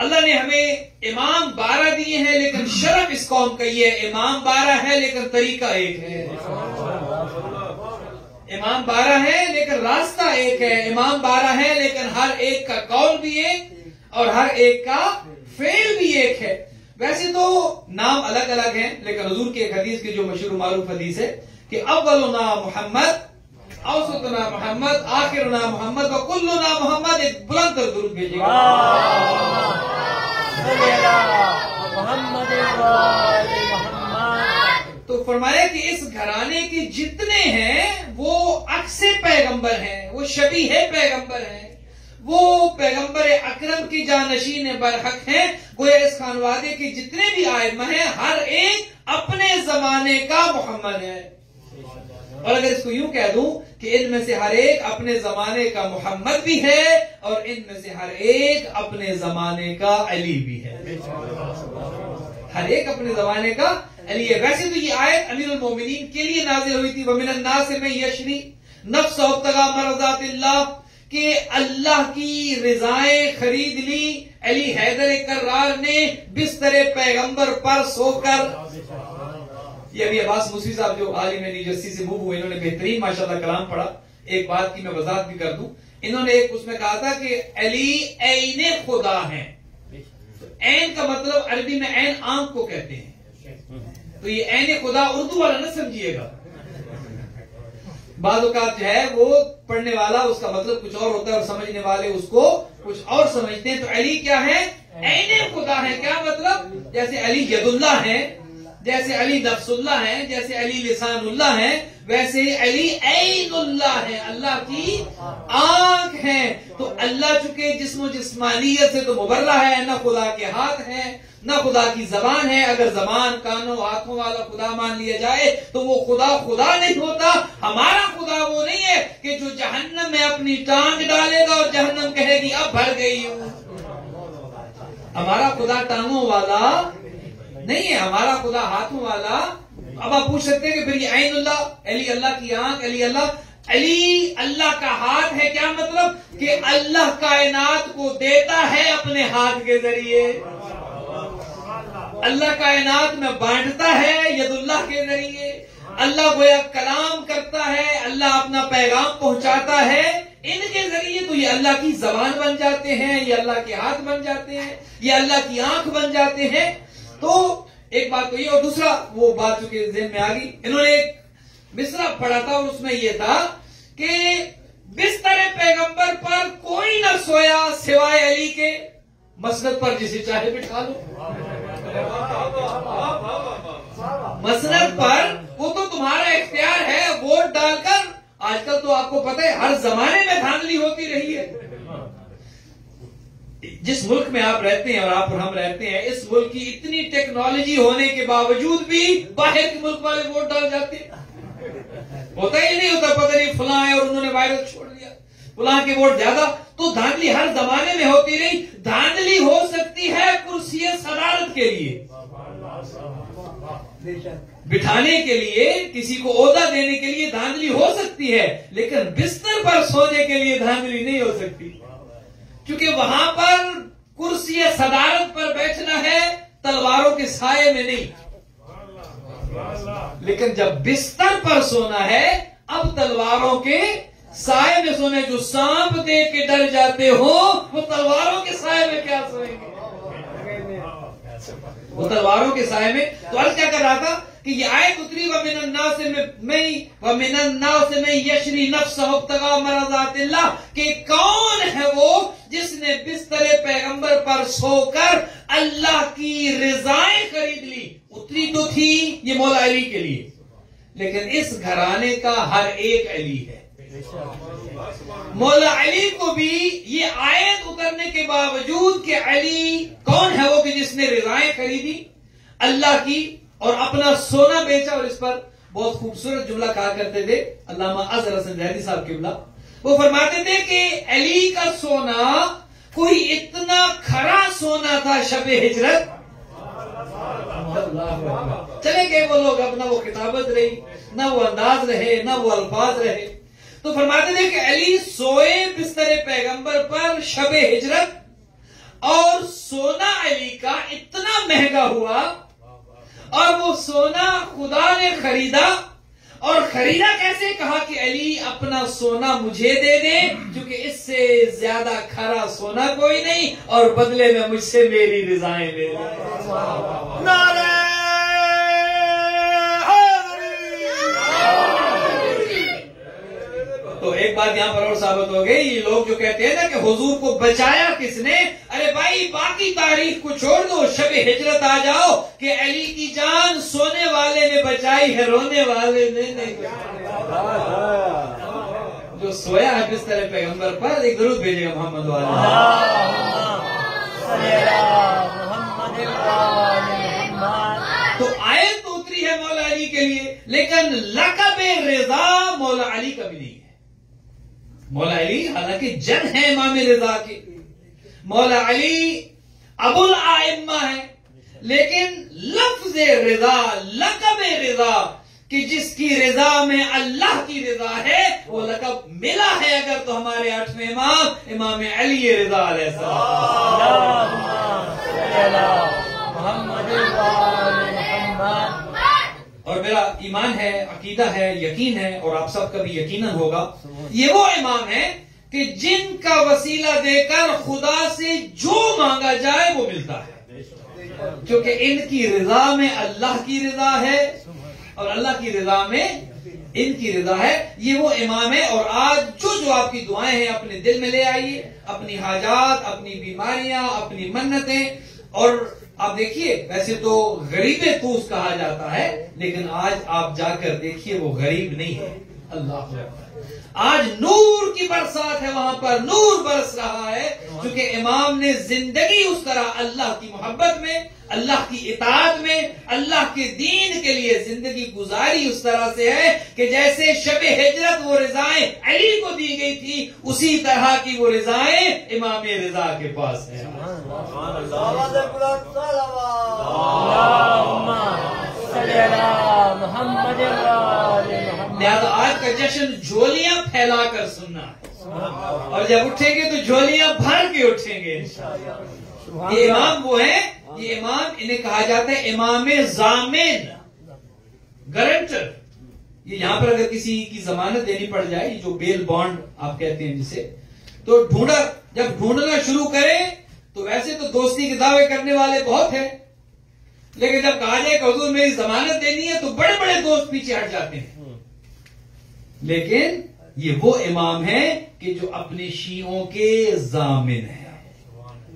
اللہ نے ہمیں امام 12 دیے ہیں، لیکن شرف اس قوم کا یہ ہے امام 12 ہے لیکن طریقہ ایک ہے، امام 12 ہے لیکن راستہ ایک ہے، امام 12 ہے لیکن ہر ایک کا قول بھی ایک اور ہر ایک کا فعل بھی ایک ہے۔ ویسے تو نام الگ الگ ہیں، لیکن حضور کی ایک حدیث کی جو مشہور معروف حدیث ہے کہ اولنا محمد، اوسطنا محمد، آخرنا محمد وکلنا محمد، ایک بلند تر درود بھیجیے گا۔ تو فرمایا کہ اس گھرانے کے جتنے ہیں وہ عکس پیغمبر ہیں، وہ شبیہ پیغمبر ہیں، وہ پیغمبر اکرم کی جانشین برحق ہیں۔ گویا اس خانوادے کے جتنے بھی آئمہ ہیں ہر ایک اپنے زمانے کا محمد ہے، اور اگر اس کو یوں کہہ دوں کہ ان میں سے ہر ایک اپنے زمانے کا محمد بھی ہے اور ان میں سے ہر ایک اپنے زمانے کا علی بھی ہے، ہر ایک اپنے زمانے کا علی ہے۔ ویسے تو یہ آیت امیر المومنین کے لیے نازل ہوئی تھی، وَمِنَ النَّاسِ مَن يَشْرِي نَفْسَهُ ابْتِغَاءَ مَرْضَاتِ اللَّهِ، کہ اللہ کی رضائیں خرید لی علی حیدر کرار نے بستر پیغمبر پر سو کر۔ یہ ابھی عباس موسوی صاحب جو حال ہی میں نیو جرسی سے موو ہوئے، انہوں نے بہترین ماشاءاللہ کلام پڑھا۔ ایک بات کی میں وضاحت بھی کر دوں، انہوں نے ایک اس میں کہا تھا کہ علی عین خدا ہیں۔ عین کا مطلب عربی میں عین آنکھ کو کہتے ہیں، تو یہ عین خدا اردو والا نہ سمجھیے گا، بعض اوقات جو ہے وہ پڑھنے والا اس کا مطلب کچھ اور ہوتا ہے اور سمجھنے والے اس کو کچھ اور سمجھتے ہیں۔ تو علی کیا ہے؟ عین خدا ہے۔ کیا مطلب؟ جیسے علی ید اللہ ہے، جیسے علی نفس اللہ ہے، جیسے علی لسان اللہ ہے، ویسے علی عین اللہ ہے، اللہ کی آنکھ ہے۔ تو اللہ چونکہ جسم و جسمانیت سے تو مبرہ ہے، نہ خدا کے ہاتھ ہیں نہ خدا کی زبان ہے۔ اگر زبان کانوں آنکھوں والا خدا مان لیا جائے تو وہ خدا نہیں ہوتا۔ ہمارا خدا وہ نہیں ہے کہ جو جہنم میں اپنی ٹانگ ڈالے گا اور جہنم کہے گی اب بھر گئی ہوں۔ ہمارا خدا ٹانگوں والا نہیں ہے، ہمارا خدا ہاتھوں والا۔ اب آپ پوچھ سکتے ہیں کہ پھر یہ عین اللہ، علی اللہ کی آنکھ، علی اللہ کا ہاتھ ہے۔ کیا مطلب؟ کہ اللہ کائنات کو دیتا ہے اپنے ہاتھ کے ذریعے، اللہ کائنات میں بانٹتا ہے ید اللہ کے ذریعے، اللہ گویا کلام کرتا ہے، اللہ اپنا پیغام پہنچاتا ہے ان کے ذریعے۔ تو یہ اللہ کی زبان بن جاتے ہیں، یہ اللہ کے ہاتھ بن جاتے ہیں، یہ اللہ کی آنکھ بن جاتے ہیں۔ تو ایک بات تو یہ، اور دوسرا وہ بات جو کہ ذہن میں آ گئی، انہوں نے ایک مصرع پڑھا تھا اور اس میں یہ تھا کہ بستر پیغمبر پر کوئی نہ سویا سوائے علی کے، مسند پر جسے چاہے بٹھا لو، مسند پر وہ تو تمہارا اختیار ہے، ووٹ ڈال کر۔ آج کل تو آپ کو پتہ ہے ہر زمانے میں دھاندلی ہوتی رہی ہے۔ جس ملک میں آپ رہتے ہیں اور آپ اور ہم رہتے ہیں، اس ملک کی اتنی ٹیکنالوجی ہونے کے باوجود بھی باہر کے ملک والے ووٹ ڈال جاتے ہیں۔ ہوتا ہی نہیں ہوتا، پتہ نہیں فلاں ہے اور انہوں نے وائرس چھوڑ دیا، فلاں کے ووٹ زیادہ۔ تو دھاندلی ہر زمانے میں ہوتی رہی۔ دھاندلی ہو سکتی ہے کرسی صدارت کے لیے، بٹھانے کے لیے، کسی کو عہدہ دینے کے لیے دھاندلی ہو سکتی ہے، لیکن بستر پر سونے کے لیے دھاندلی نہیں ہو سکتی، کیونکہ وہاں پر کرسی صدارت پر بیٹھنا ہے، تلواروں کے سائے میں نہیں۔ لیکن جب بستر پر سونا ہے، اب تلواروں کے سائے میں سونے۔ جو سانپ دیکھ کے ڈر جاتے ہو وہ تلواروں کے سائے میں کیا سوئیں گے؟ وہ تلواروں کے سائے میں۔ تو عرض کیا کر رہا تھا کہ یہ آیت اتری وَمِنَ النَّاسِ مَن يَشْرِي نَفْسَهُ ابْتِغَاءَ مَرْضَاتِ اللَّهِ، کہ کون ہے وہ جس نے بستر پیغمبر پر سو کر اللہ کی رضائیں خرید لی۔ اتری تو تھی یہ مولا علی کے لیے، لیکن اس گھرانے کا ہر ایک علی ہے۔ مولا علی کو بھی یہ آیت اترنے کے باوجود کہ علی کون ہے وہ کہ جس نے رضائیں خریدی اللہ کی اور اپنا سونا بیچا۔ اور اس پر بہت خوبصورت جملہ کہا کرتے تھے علامہ اظہر حسن زیدی صاحب قبلہ، وہ فرماتے تھے کہ علی کا سونا کوئی اتنا کھرا سونا تھا شب ہجرت، چلے گئے وہ لوگ، اب نہ وہ کتابت رہی، نہ وہ انداز رہے، نہ وہ الفاظ رہے۔ تو فرماتے تھے کہ علی سوئے بستر پیغمبر پر شب ہجرت، اور سونا علی کا اتنا مہنگا ہوا اور وہ سونا خدا نے خریدا، اور خریدا کیسے؟ کہا کہ علی اپنا سونا مجھے دے دیں کیونکہ اس سے زیادہ کھرا سونا کوئی نہیں، اور بدلے میں مجھ سے میری رضائیں لے لیں۔ نعرہ تو ایک بات یہاں پر اور ثابت ہو گئی، یہ لوگ جو کہتے ہیں نا کہ حضور کو بچایا کس نے، ارے بھائی باقی تاریخ کو چھوڑ دو، شب ہجرت آ جاؤ کہ علی کی جان سونے والے نے بچائی ہے، رونے والے نے نہیں۔ جو سویا ہے بستر پیغمبر پر، ایک درود بھیجے گا محمد تو آیت تو اتری ہے مولا علی کے لیے، لیکن لقب رضا مولا علی کا بھی نہیں ہے۔ مولا علی حالانکہ جن ہے امام رضا کے، مولا علی ابو الائمہ ہے، لیکن لفظ رضا، لقب رضا کہ جس کی رضا میں اللہ کی رضا ہے، وہ لقب ملا ہے اگر تو ہمارے 8ویں امام امام علی رضا علیہ السلام۔ اور میرا ایمان ہے، عقیدہ ہے، یقین ہے، اور آپ سب کا بھی یقیناً ہوگا، یہ وہ امام ہے کہ جن کا وسیلہ دے کر خدا سے جو مانگا جائے وہ ملتا ہے، کیونکہ ان کی رضا میں اللہ کی رضا ہے اور اللہ کی رضا میں ان کی رضا ہے۔ یہ وہ امام ہے، اور آج جو آپ کی دعائیں ہیں اپنے دل میں لے آئیے، اپنی حاجات، اپنی بیماریاں، اپنی منتیں۔ اور آپ دیکھیے، ویسے تو غریب توس کہا جاتا ہے، لیکن آج آپ جا کر دیکھیے وہ غریب نہیں ہے۔ اللہ آج نور کی برسات ہے، وہاں پر نور برس رہا ہے، کیونکہ امام نے زندگی اس طرح اللہ کی محبت میں، اللہ کی اطاعت میں، اللہ کے دین کے لیے زندگی گزاری اس طرح سے ہے کہ جیسے شب ہجرت وہ رضائیں علی کو دی گئی تھی، اسی طرح کی وہ رضائیں امام رضا کے پاس ہیں۔ لہذا آج کا جشن جھولیاں پھیلا کر سننا ہے، اور جب اٹھیں گے تو جھولیاں بھر کے اٹھیں گے۔ یہ امام وہ ہیں، یہ امام انہیں کہا جاتا ہے امام ضامن، گارنٹر۔ یہ یہاں پر اگر کسی کی ضمانت دینی پڑ جائے، جو بیل بانڈ آپ کہتے ہیں جسے، تو جب ڈھونڈنا شروع کرے تو ویسے تو دوستی کے دعوے کرنے والے بہت ہیں، لیکن جب کہا جائے کہ حضور میری ضمانت دینی ہے تو بڑے بڑے دوست پیچھے ہٹ جاتے ہیں۔ لیکن یہ وہ امام ہیں کہ جو اپنے شیعوں کے ضامن ہیں،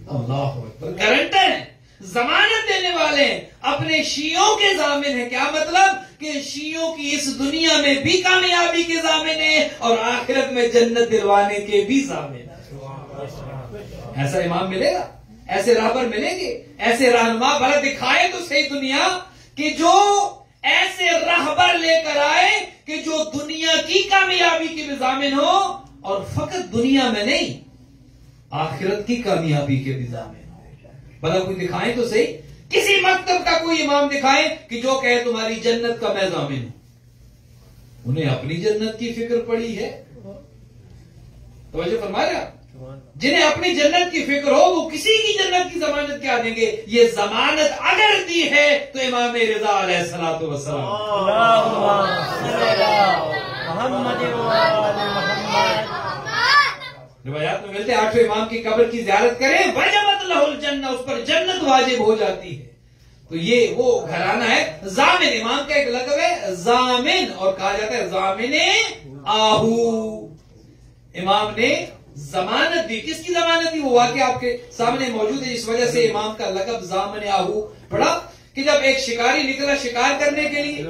اللہ اکبر، گارنٹر ہیں، ضمانت دینے والے ہیں، اپنے شیعوں کے ضامن ہیں۔ کیا مطلب؟ کہ شیعوں کی اس دنیا میں بھی کامیابی کے ضامن ہیں اور آخرت میں جنت دلوانے کے بھی ضامن ہیں۔ ایسا امام ملے گا؟ ایسے راہبر ملیں گے؟ ایسے رہنما بھلا دکھائے تو صحیح دنیا کہ جو ایسے راہبر لے کر آئے کہ جو دنیا کی کامیابی کے بھی ضامن ہو، اور فقط دنیا میں نہیں آخرت کی کامیابی کے بھی ضامن ہو۔ بھلا کوئی دکھائیں تو صحیح، کسی مکتب کا کوئی امام دکھائیں کہ جو کہے تمہاری جنت کا میں ضامن ہوں۔ انہیں اپنی جنت کی فکر پڑی ہے، توجہ فرما رہے آپ؟ جنہیں اپنی جنت کی فکر ہو وہ کسی کی جنت کی ضمانت کیا دیں گے؟ یہ ضمانت اگر دی ہے تو امام رضا علیہ الصلوۃ والسلام۔ روایات میں ملتے 8ویں امام کی قبر کی زیارت کریں، وجبت لہ الجنہ، اس پر جنت واجب ہو جاتی ہے۔ تو یہ وہ گھرانہ ہے ضامن۔ امام کا ایک لقب ہے ضامن، اور کہا جاتا ہے ضامن آہو۔ امام نے ضمانت دی، کس کی ضمانت دی؟ وہ واقعہ آپ کے سامنے موجود ہے، جس وجہ سے امام کا لقب ضامن آہو پڑا۔ کہ جب ایک شکاری نکلا شکار کرنے کے لیے،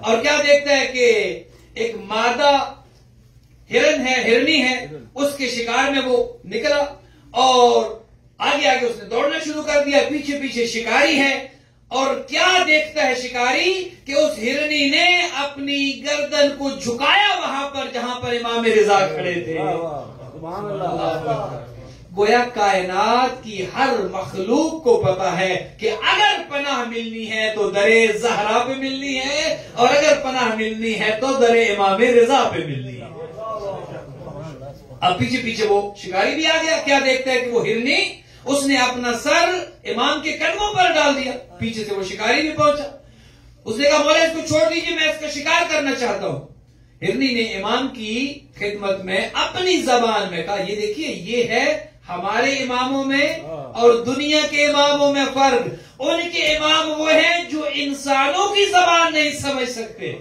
اور کیا دیکھتا ہے کہ ایک مادہ ہرن ہے، ہرنی ہے، اس کے شکار میں وہ نکلا، اور آگے آگے اس نے دوڑنا شروع کر دیا، پیچھے پیچھے شکاری ہے، اور کیا دیکھتا ہے شکاری کہ اس ہرنی نے اپنی گردن کو جھکایا وہاں پر جہاں پر امام رضا کھڑے تھے۔ گویا کائنات کی ہر مخلوق کو پتا ہے کہ اگر پناہ ملنی ہے تو در زہرا پہ ملنی ہے، اور اگر پناہ ملنی ہے تو در امام رضا پہ ملنی ہے۔ اب پیچھے پیچھے وہ شکاری بھی آ گیا، کیا دیکھتا ہے کہ وہ ہرنی اس نے اپنا سر امام کے قدموں پر ڈال دیا. پیچھے سے وہ شکاری بھی پہنچا. اس نے کہا مولا اس کو چھوڑ دیجیے، میں اس کا شکار کرنا چاہتا ہوں. ہرنی نے امام کی خدمت میں اپنی زبان میں کہا، یہ دیکھیے یہ ہے ہمارے اماموں میں اور دنیا کے اماموں میں فرق. ان کے امام وہ ہیں جو انسانوں کی زبان نہیں سمجھ سکتے.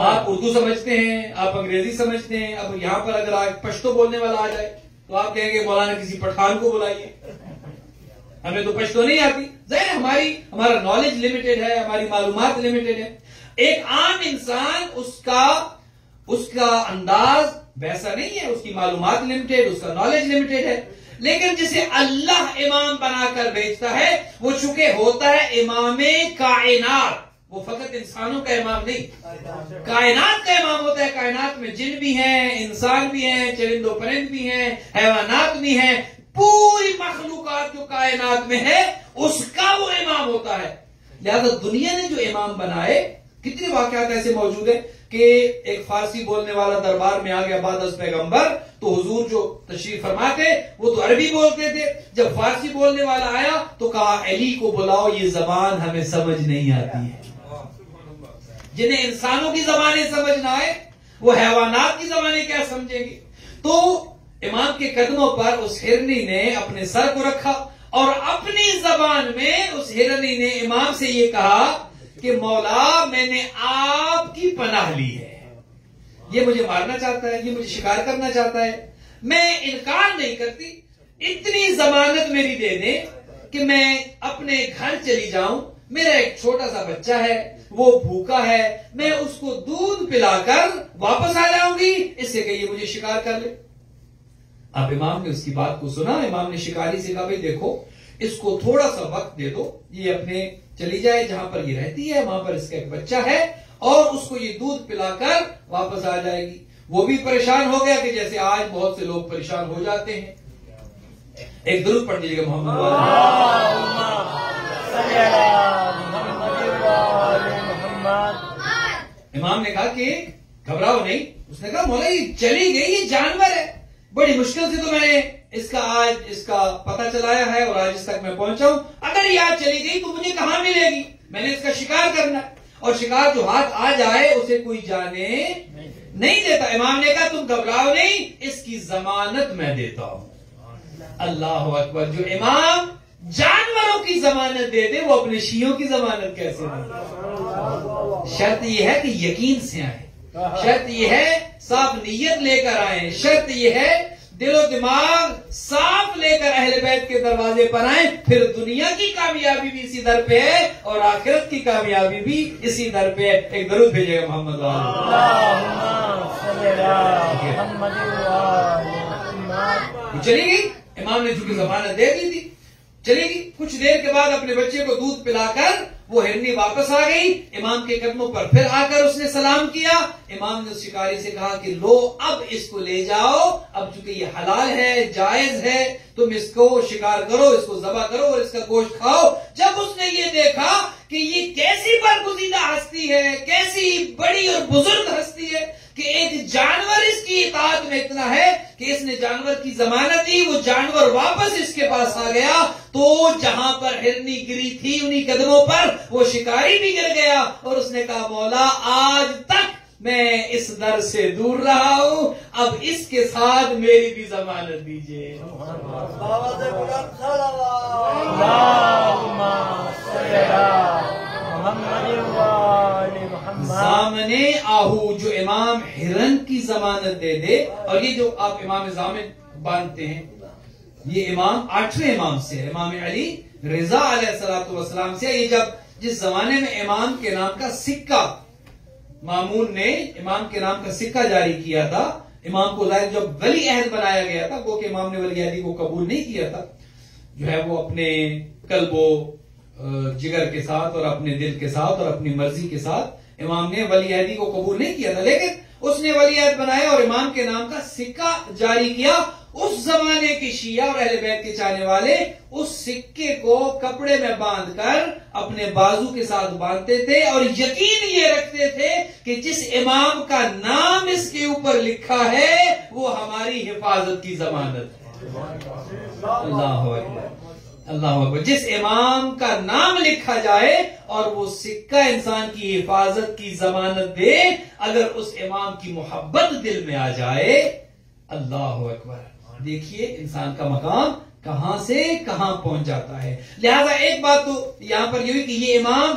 آپ اردو سمجھتے ہیں، آپ انگریزی سمجھتے ہیں. اب یہاں پر اگر آپ پشتو بولنے والا آ جائے تو آپ کہیں گے مولانا کسی پٹھان کو بلائیے، ہمیں تو پشتو نہیں آتی. ظاہر ہمارا نالج لمیٹڈ ہے، ہماری معلومات لمیٹڈ ہے. ایک عام انسان اس کا انداز ویسا نہیں ہے، اس کی معلومات لمیٹڈ، اس کا نالج لمیٹڈ ہے. لیکن جسے اللہ امام بنا کر بھیجتا ہے وہ چونکہ ہوتا ہے امام کائنات، وہ فقط انسانوں کا امام نہیں، کائنات کا امام ہوتا ہے. کائنات میں جن بھی ہیں، انسان بھی ہیں، چرند و پرند بھی ہیں، حیوانات بھی ہیں. پوری مخلوقات جو کائنات میں ہے اس کا وہ امام ہوتا ہے. لہذا دنیا نے جو امام بنائے، کتنے واقعات ایسے موجود ہیں کہ ایک فارسی بولنے والا دربار میں آ گیا بعد از پیغمبر، تو حضور جو تشریف فرما تھے وہ تو عربی بولتے تھے. جب فارسی بولنے والا آیا تو کہا علی کو بلاؤ، یہ زبان ہمیں سمجھ نہیں آتی ہے. جنہیں انسانوں کی زبانیں سمجھ نہ آئے وہ حیوانات کی زبانیں کیا سمجھیں گے. تو امام کے قدموں پر اس ہرنی نے اپنے سر کو رکھا اور اپنی زبان میں اس ہرنی نے امام سے یہ کہا کہ مولا میں نے آپ کی پناہ لی ہے. یہ مجھے مارنا چاہتا ہے، یہ مجھے شکار کرنا چاہتا ہے، میں انکار نہیں کرتی. اتنی ضمانت میری دے دیں کہ میں اپنے گھر چلی جاؤں. میرا ایک چھوٹا سا بچہ ہے، وہ بھوکا ہے، میں اس کو دودھ پلا کر واپس آ جاؤں گی، اس سے کہ یہ مجھے شکار کر لے. اب امام نے اس کی بات کو سنا. امام نے شکاری سے کہا بھائی دیکھو اس کو تھوڑا سا وقت دے دو، یہ اپنے چلی جائے جہاں پر یہ رہتی ہے، وہاں پر اس کا ایک بچہ ہے اور اس کو یہ دودھ پلا کر واپس آ جائے گی. وہ بھی پریشان ہو گیا کہ جیسے آج بہت سے لوگ پریشان ہو جاتے ہیں. ایک درود پڑھ دیجیے گا محمد امام نے کہا کہ گھبراؤ نہیں. اس نے کہا مولا یہ چلی گئی، یہ جانور ہے، بڑی مشکل سے تو میں نے اس کا پتہ چلایا ہے اور آج اس تک میں پہنچا ہوں. اگر یہ آج چلی گئی تو مجھے کہاں ملے گی؟ میں نے اس کا شکار کرنا ہے، اور شکار جو ہاتھ آ جائے اسے کوئی جانے نہیں دیتا. امام نے کہا تم گھبراؤ نہیں، اس کی ضمانت میں دیتا ہوں. اللہ اکبر. جو امام جانوروں کی ضمانت دے دے وہ اپنے شیعوں کی ضمانت کیسے دے؟ شرط یہ ہے کہ یقین سے آئے، شرط یہ ہے صاف نیت لے کر آئیں، شرط یہ ہے دل و دماغ صاف لے کر اہل بیت کے دروازے پر آئیں. پھر دنیا کی کامیابی بھی اسی در پہ ہے اور آخرت کی کامیابی بھی اسی در پہ ہے. ایک درود بھیجے گا محمد چلی گئی. امام نے چونکہ ضمانت دے دی تھی، چلی گئی. کچھ دیر کے بعد اپنے بچے کو دودھ پلا کر وہ ہرنی واپس آ گئی. امام کے قدموں پر پھر آ کر اس نے سلام کیا. امام نے اس شکاری سے کہا کہ لو اب اس کو لے جاؤ، اب چونکہ یہ حلال ہے، جائز ہے، تم اس کو شکار کرو، اس کو ذبح کرو اور اس کا گوشت کھاؤ. جب اس نے یہ دیکھا کہ یہ کیسی برگزیدہ ہستی ہے، کیسی بڑی اور بزرگ ہستی ہے کہ ایک جانور اس کی اطاعت میں اتنا ہے کہ اس نے جانور کی ضمانت دی، وہ جانور واپس اس کے پاس آ گیا. تو جہاں پر ہرنی گری تھی انہی قدموں پر وہ شکاری بھی گر گیا اور اس نے کہا مولا آج تک میں اس در سے دور رہا ہوں، اب اس کے ساتھ میری بھی ضمانت دیجیے. ضامن آہو جو امام ہرن کی ضمانت دے دے. اور یہ جو آپ امام ضامن باندھتے ہیں یہ امام 8ویں امام سے ہے، امام علی رضا علیہ السلام سے. یہ جس زمانے میں امام کے نام کا سکہ مامون نے امام کے نام کا سکہ جاری کیا تھا، امام کو ظاہر جب ولی عہد بنایا گیا تھا، وہ کہ امام نے ولی عہدی کو قبول نہیں کیا تھا، جو ہے وہ اپنے قلب و جگر کے ساتھ اور اپنے دل کے ساتھ اور اپنی مرضی کے ساتھ امام نے ولی عہدی کو قبول نہیں کیا تھا. لیکن اس نے ولی عہد بنایا اور امام کے نام کا سکہ جاری کیا. اس زمانے کے شیعہ اور اہل بیت کے چاہنے والے اس سکے کو کپڑے میں باندھ کر اپنے بازو کے ساتھ باندھتے تھے اور یقین یہ رکھتے تھے کہ جس امام کا نام اس کے اوپر لکھا ہے وہ ہماری حفاظت کی ضمانت ہے. اللہ اکبر اللہ اکبر. جس امام کا نام لکھا جائے اور وہ سکہ انسان کی حفاظت کی ضمانت دے, اگر اس امام کی محبت دل میں آ جائے, اللہ اکبر, دیکھیے انسان کا مقام کہاں سے کہاں پہنچ جاتا ہے. لہذا ایک بات تو یہاں پر یہ ہوئی کہ یہ امام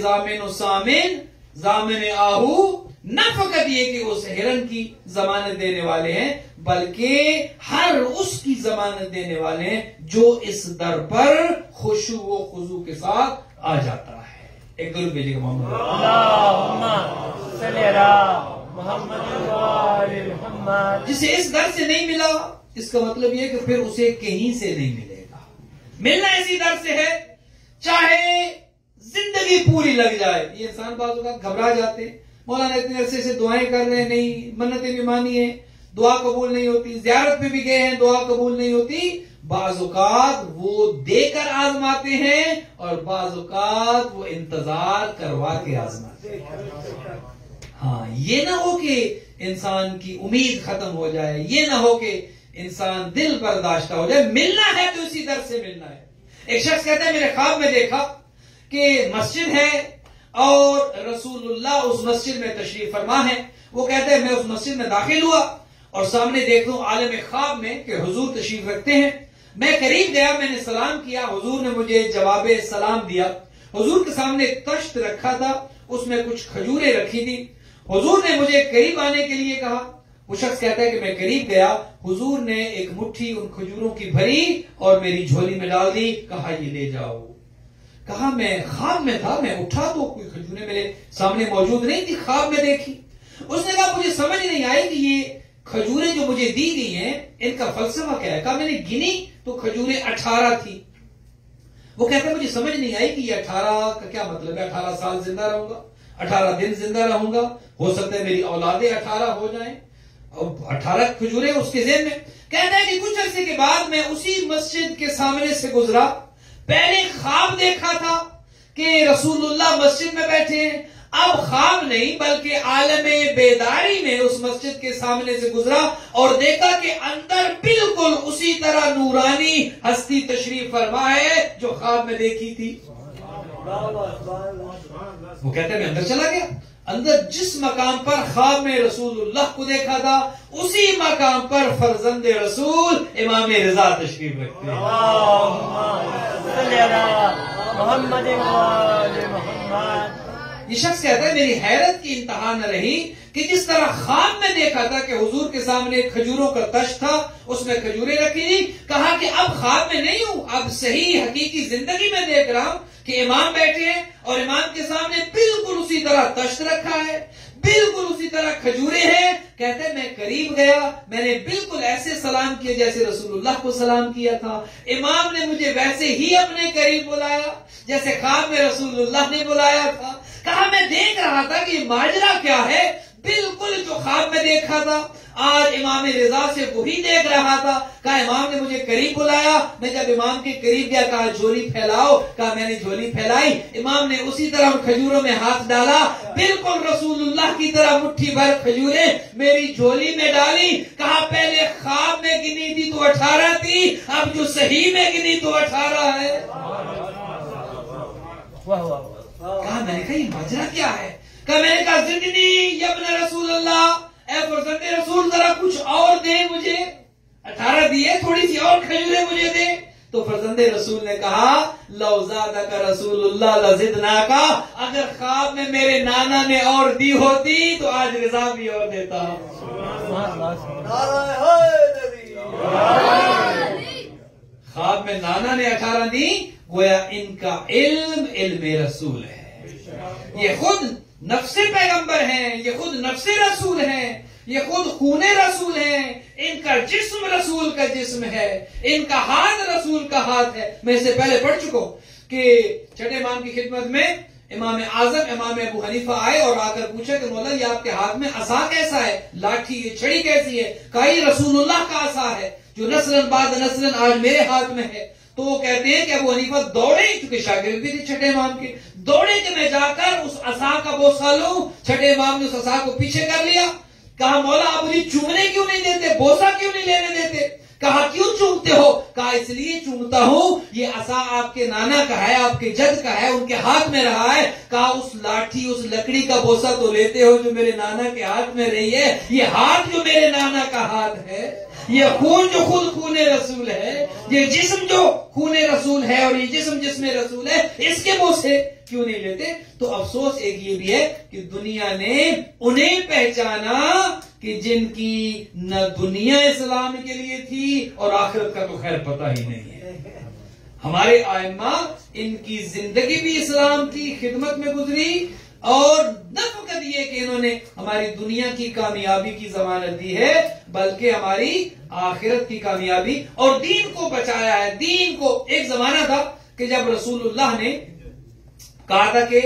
ضامن و سامن ضامن آہو, نہ فقط یہ کہ اس ہرن کی ضمانت دینے والے ہیں, بلکہ ہر اس کی ضمانت دینے والے ہیں جو اس در پر خشوع و خضوع کے ساتھ آ جاتا ہے. ایک درود بھیجیے گا محمد محمد. جسے اس در سے نہیں ملا, اس کا مطلب یہ کہ پھر اسے کہیں سے نہیں ملے گا. ملنا ایسی در سے ہے چاہے زندگی پوری لگ جائے. یہ انسان بعض اوقات گھبرا جاتے, مولانا اتنے عرصے سے دعائیں کر رہے ہیں, نہیں منتیں بھی مانی ہیں, دعا قبول نہیں ہوتی, زیارت پہ بھی گئے ہیں, دعا قبول نہیں ہوتی. بعض اوقات وہ دے کر آزماتے ہیں اور بعض اوقات وہ انتظار کروا کے آزماتے ہیں. ہاں, یہ نہ ہو کہ انسان کی امید ختم ہو جائے, یہ نہ ہو کہ انسان دل برداشتہ ہو جائے. ملنا ہے تو اسی در سے ملنا ہے. ایک شخص کہتا ہے میرے خواب میں دیکھا کہ مسجد ہے اور رسول اللہ اس مسجد میں تشریف فرما ہے. وہ کہتے ہیں میں اس مسجد میں داخل ہوا اور سامنے دیکھ لوں عالم خواب میں کہ حضور تشریف رکھتے ہیں. میں قریب گیا, میں نے سلام کیا, حضور نے مجھے جواب سلام دیا. حضور کے سامنے ایک تشت رکھا تھا, اس میں کچھ کھجوریں رکھی تھی. حضور نے مجھے قریب آنے کے لیے کہا. وہ شخص کہتا ہے کہ میں قریب گیا, حضور نے ایک مٹھی ان کھجوروں کی بھری اور میری جھولی میں ڈال دی. کہا یہ لے جاؤ. کہا میں خواب میں تھا, میں اٹھا تو کوئی کھجوریں میرے سامنے موجود نہیں تھی, خواب میں دیکھی. اس نے کہا مجھے سمجھ نہیں آئی کہ یہ کھجوریں جو مجھے دی گئی ہیں ان کا فلسفہ کیا ہے. کہا میں نے گنی تو کھجوریں 18 تھی. وہ کہتا ہے مجھے سمجھ نہیں آئی کہ یہ 18 کا کیا مطلب ہے. 18 سال زندہ رہوں گا, 18 دن زندہ رہوں گا, ہو سکتا ہے میری اولادیں 18 ہو جائیں, اور 18 کھجوریں اس کے ذہن میں. کہتا ہے کہ کچھ عرصے کے بعد میں اسی مسجد کے سامنے سے گزرا. پہلے خواب دیکھا تھا کہ رسول اللہ مسجد میں بیٹھے ہیں, اب خواب نہیں بلکہ عالم بیداری میں اس مسجد کے سامنے سے گزرا اور دیکھا کہ اندر بالکل اسی طرح نورانی ہستی تشریف فرما ہے جو خواب میں دیکھی تھی. وہ کہتے ہیں میں اندر چلا گیا, اندر جس مقام پر خواب میں رسول اللہ کو دیکھا تھا اسی مقام پر فرزند رسول امام رضا تشریف رکھتے ہیں. محمد یہ شخص کہتا ہے میری حیرت کی انتہا نہ رہی کہ جس طرح خواب میں دیکھا تھا کہ حضور کے سامنے کھجوروں کا تشت تھا, اس میں کھجوریں رکھی تھی. کہا کہ اب خواب میں نہیں ہوں, اب صحیح حقیقی زندگی میں دیکھ رہا ہوں کہ امام بیٹھے ہیں اور امام کے سامنے بالکل اسی طرح تشت رکھا ہے, بالکل اسی طرح کھجوریں ہیں. کہتے ہیں میں قریب گیا, میں نے بالکل ایسے سلام کیا جیسے رسول اللہ کو سلام کیا تھا. امام نے مجھے ویسے ہی اپنے قریب بلایا جیسے خواب میں رسول اللہ نے بلایا تھا. کہا میں دیکھ رہا تھا کہ یہ ماجرا کیا ہے, بالکل جو خواب میں دیکھا تھا آج امام رضا سے وہی دیکھ رہا تھا. کہا امام نے مجھے قریب بلایا, میں جب امام کے قریب گیا کہا جھولی پھیلاؤ. کہا میں نے جھولی پھیلائی, امام نے اسی طرح کھجوروں میں ہاتھ ڈالا, بالکل رسول اللہ کی طرح مٹھی بھر کھجوریں میری جھولی میں ڈالی. کہا پہلے خواب میں گنی تھی تو 18 تھی, اب جو صحیح میں گنی تو 18 ہے. کہا میں نے کہا یہ ماجرا کیا ہے. کہا میں نے کہا زدنی یا ابن رسول اللہ, اے فرزند رسول ذرا کچھ اور دے مجھے. 18 دیے, تھوڑی سی اور کھجوریں مجھے دے. تو فرزند رسول نے کہا لو زادک رسول اللہ لزدناک, اگر خواب میں میرے نانا نے اور دی ہوتی تو آج رضا بھی اور دیتا. خواب میں نانا نے 18 دی, گویا ان کا علم رسول ہے. یہ خود نفس پیغمبر ہیں, یہ خود نفس رسول ہیں, یہ خود خون رسول ہیں, ان کا جسم رسول کا جسم ہے, ان کا ہاتھ رسول کا ہاتھ ہے. میں اس سے پہلے پڑھ چکا کہ چھٹے امام کی خدمت میں امام اعظم امام ابو حنیفہ آئے اور آ کر پوچھا کہ مولا یہ آپ کے ہاتھ میں عصا کیسا ہے, لاٹھی یہ چھڑی کیسی ہے. کہا یہ رسول اللہ کا عصا ہے جو نسلاً بعد نسلاً آج میرے ہاتھ میں ہے. تو وہ کہتے ہیں کہ ابو حنیفہ دوڑے, چونکہ شاگرد بھی تھے چھٹے امام کے, دوڑے کہ میں جا کر اس عصا کا بوسہ لوں. چھٹے امام نے اس عصا کو پیچھے کر لیا. کہا مولا آپ مجھے چومنے کیوں نہیں دیتے, بوسہ کیوں نہیں لینے دیتے. کہا کیوں چومتے ہو؟ کہا اس لیے چومتا ہوں، یہ عصا آپ کے نانا کا ہے، آپ کے جد کا ہے، ان کے ہاتھ میں رہا ہے۔ کہا اس لاٹھی، اس لکڑی کا بوسہ تو لیتے ہو جو میرے نانا کے ہاتھ میں رہی ہے، یہ ہاتھ جو میرے نانا کا ہاتھ ہے، یہ خون جو خود خون رسول ہے، یہ جسم جو خون رسول ہے، اور یہ جسم جسم رسول ہے، اس کے بوسے کیوں نہیں لیتے؟ تو افسوس ایک یہ بھی ہے کہ دنیا نے انہیں پہچانا کہ جن کی نہ دنیا اسلام کے لیے تھی اور آخرت کا تو خیر پتہ ہی نہیں ہے۔ ہمارے ائمہ، ان کی زندگی بھی اسلام کی خدمت میں گزری، اور نہ فقط یہ کہ انہوں نے ہماری دنیا کی کامیابی کی ضمانت دی ہے، بلکہ ہماری آخرت کی کامیابی اور دین کو بچایا ہے۔ دین کو، ایک زمانہ تھا کہ جب رسول اللہ نے کہا تھا کہ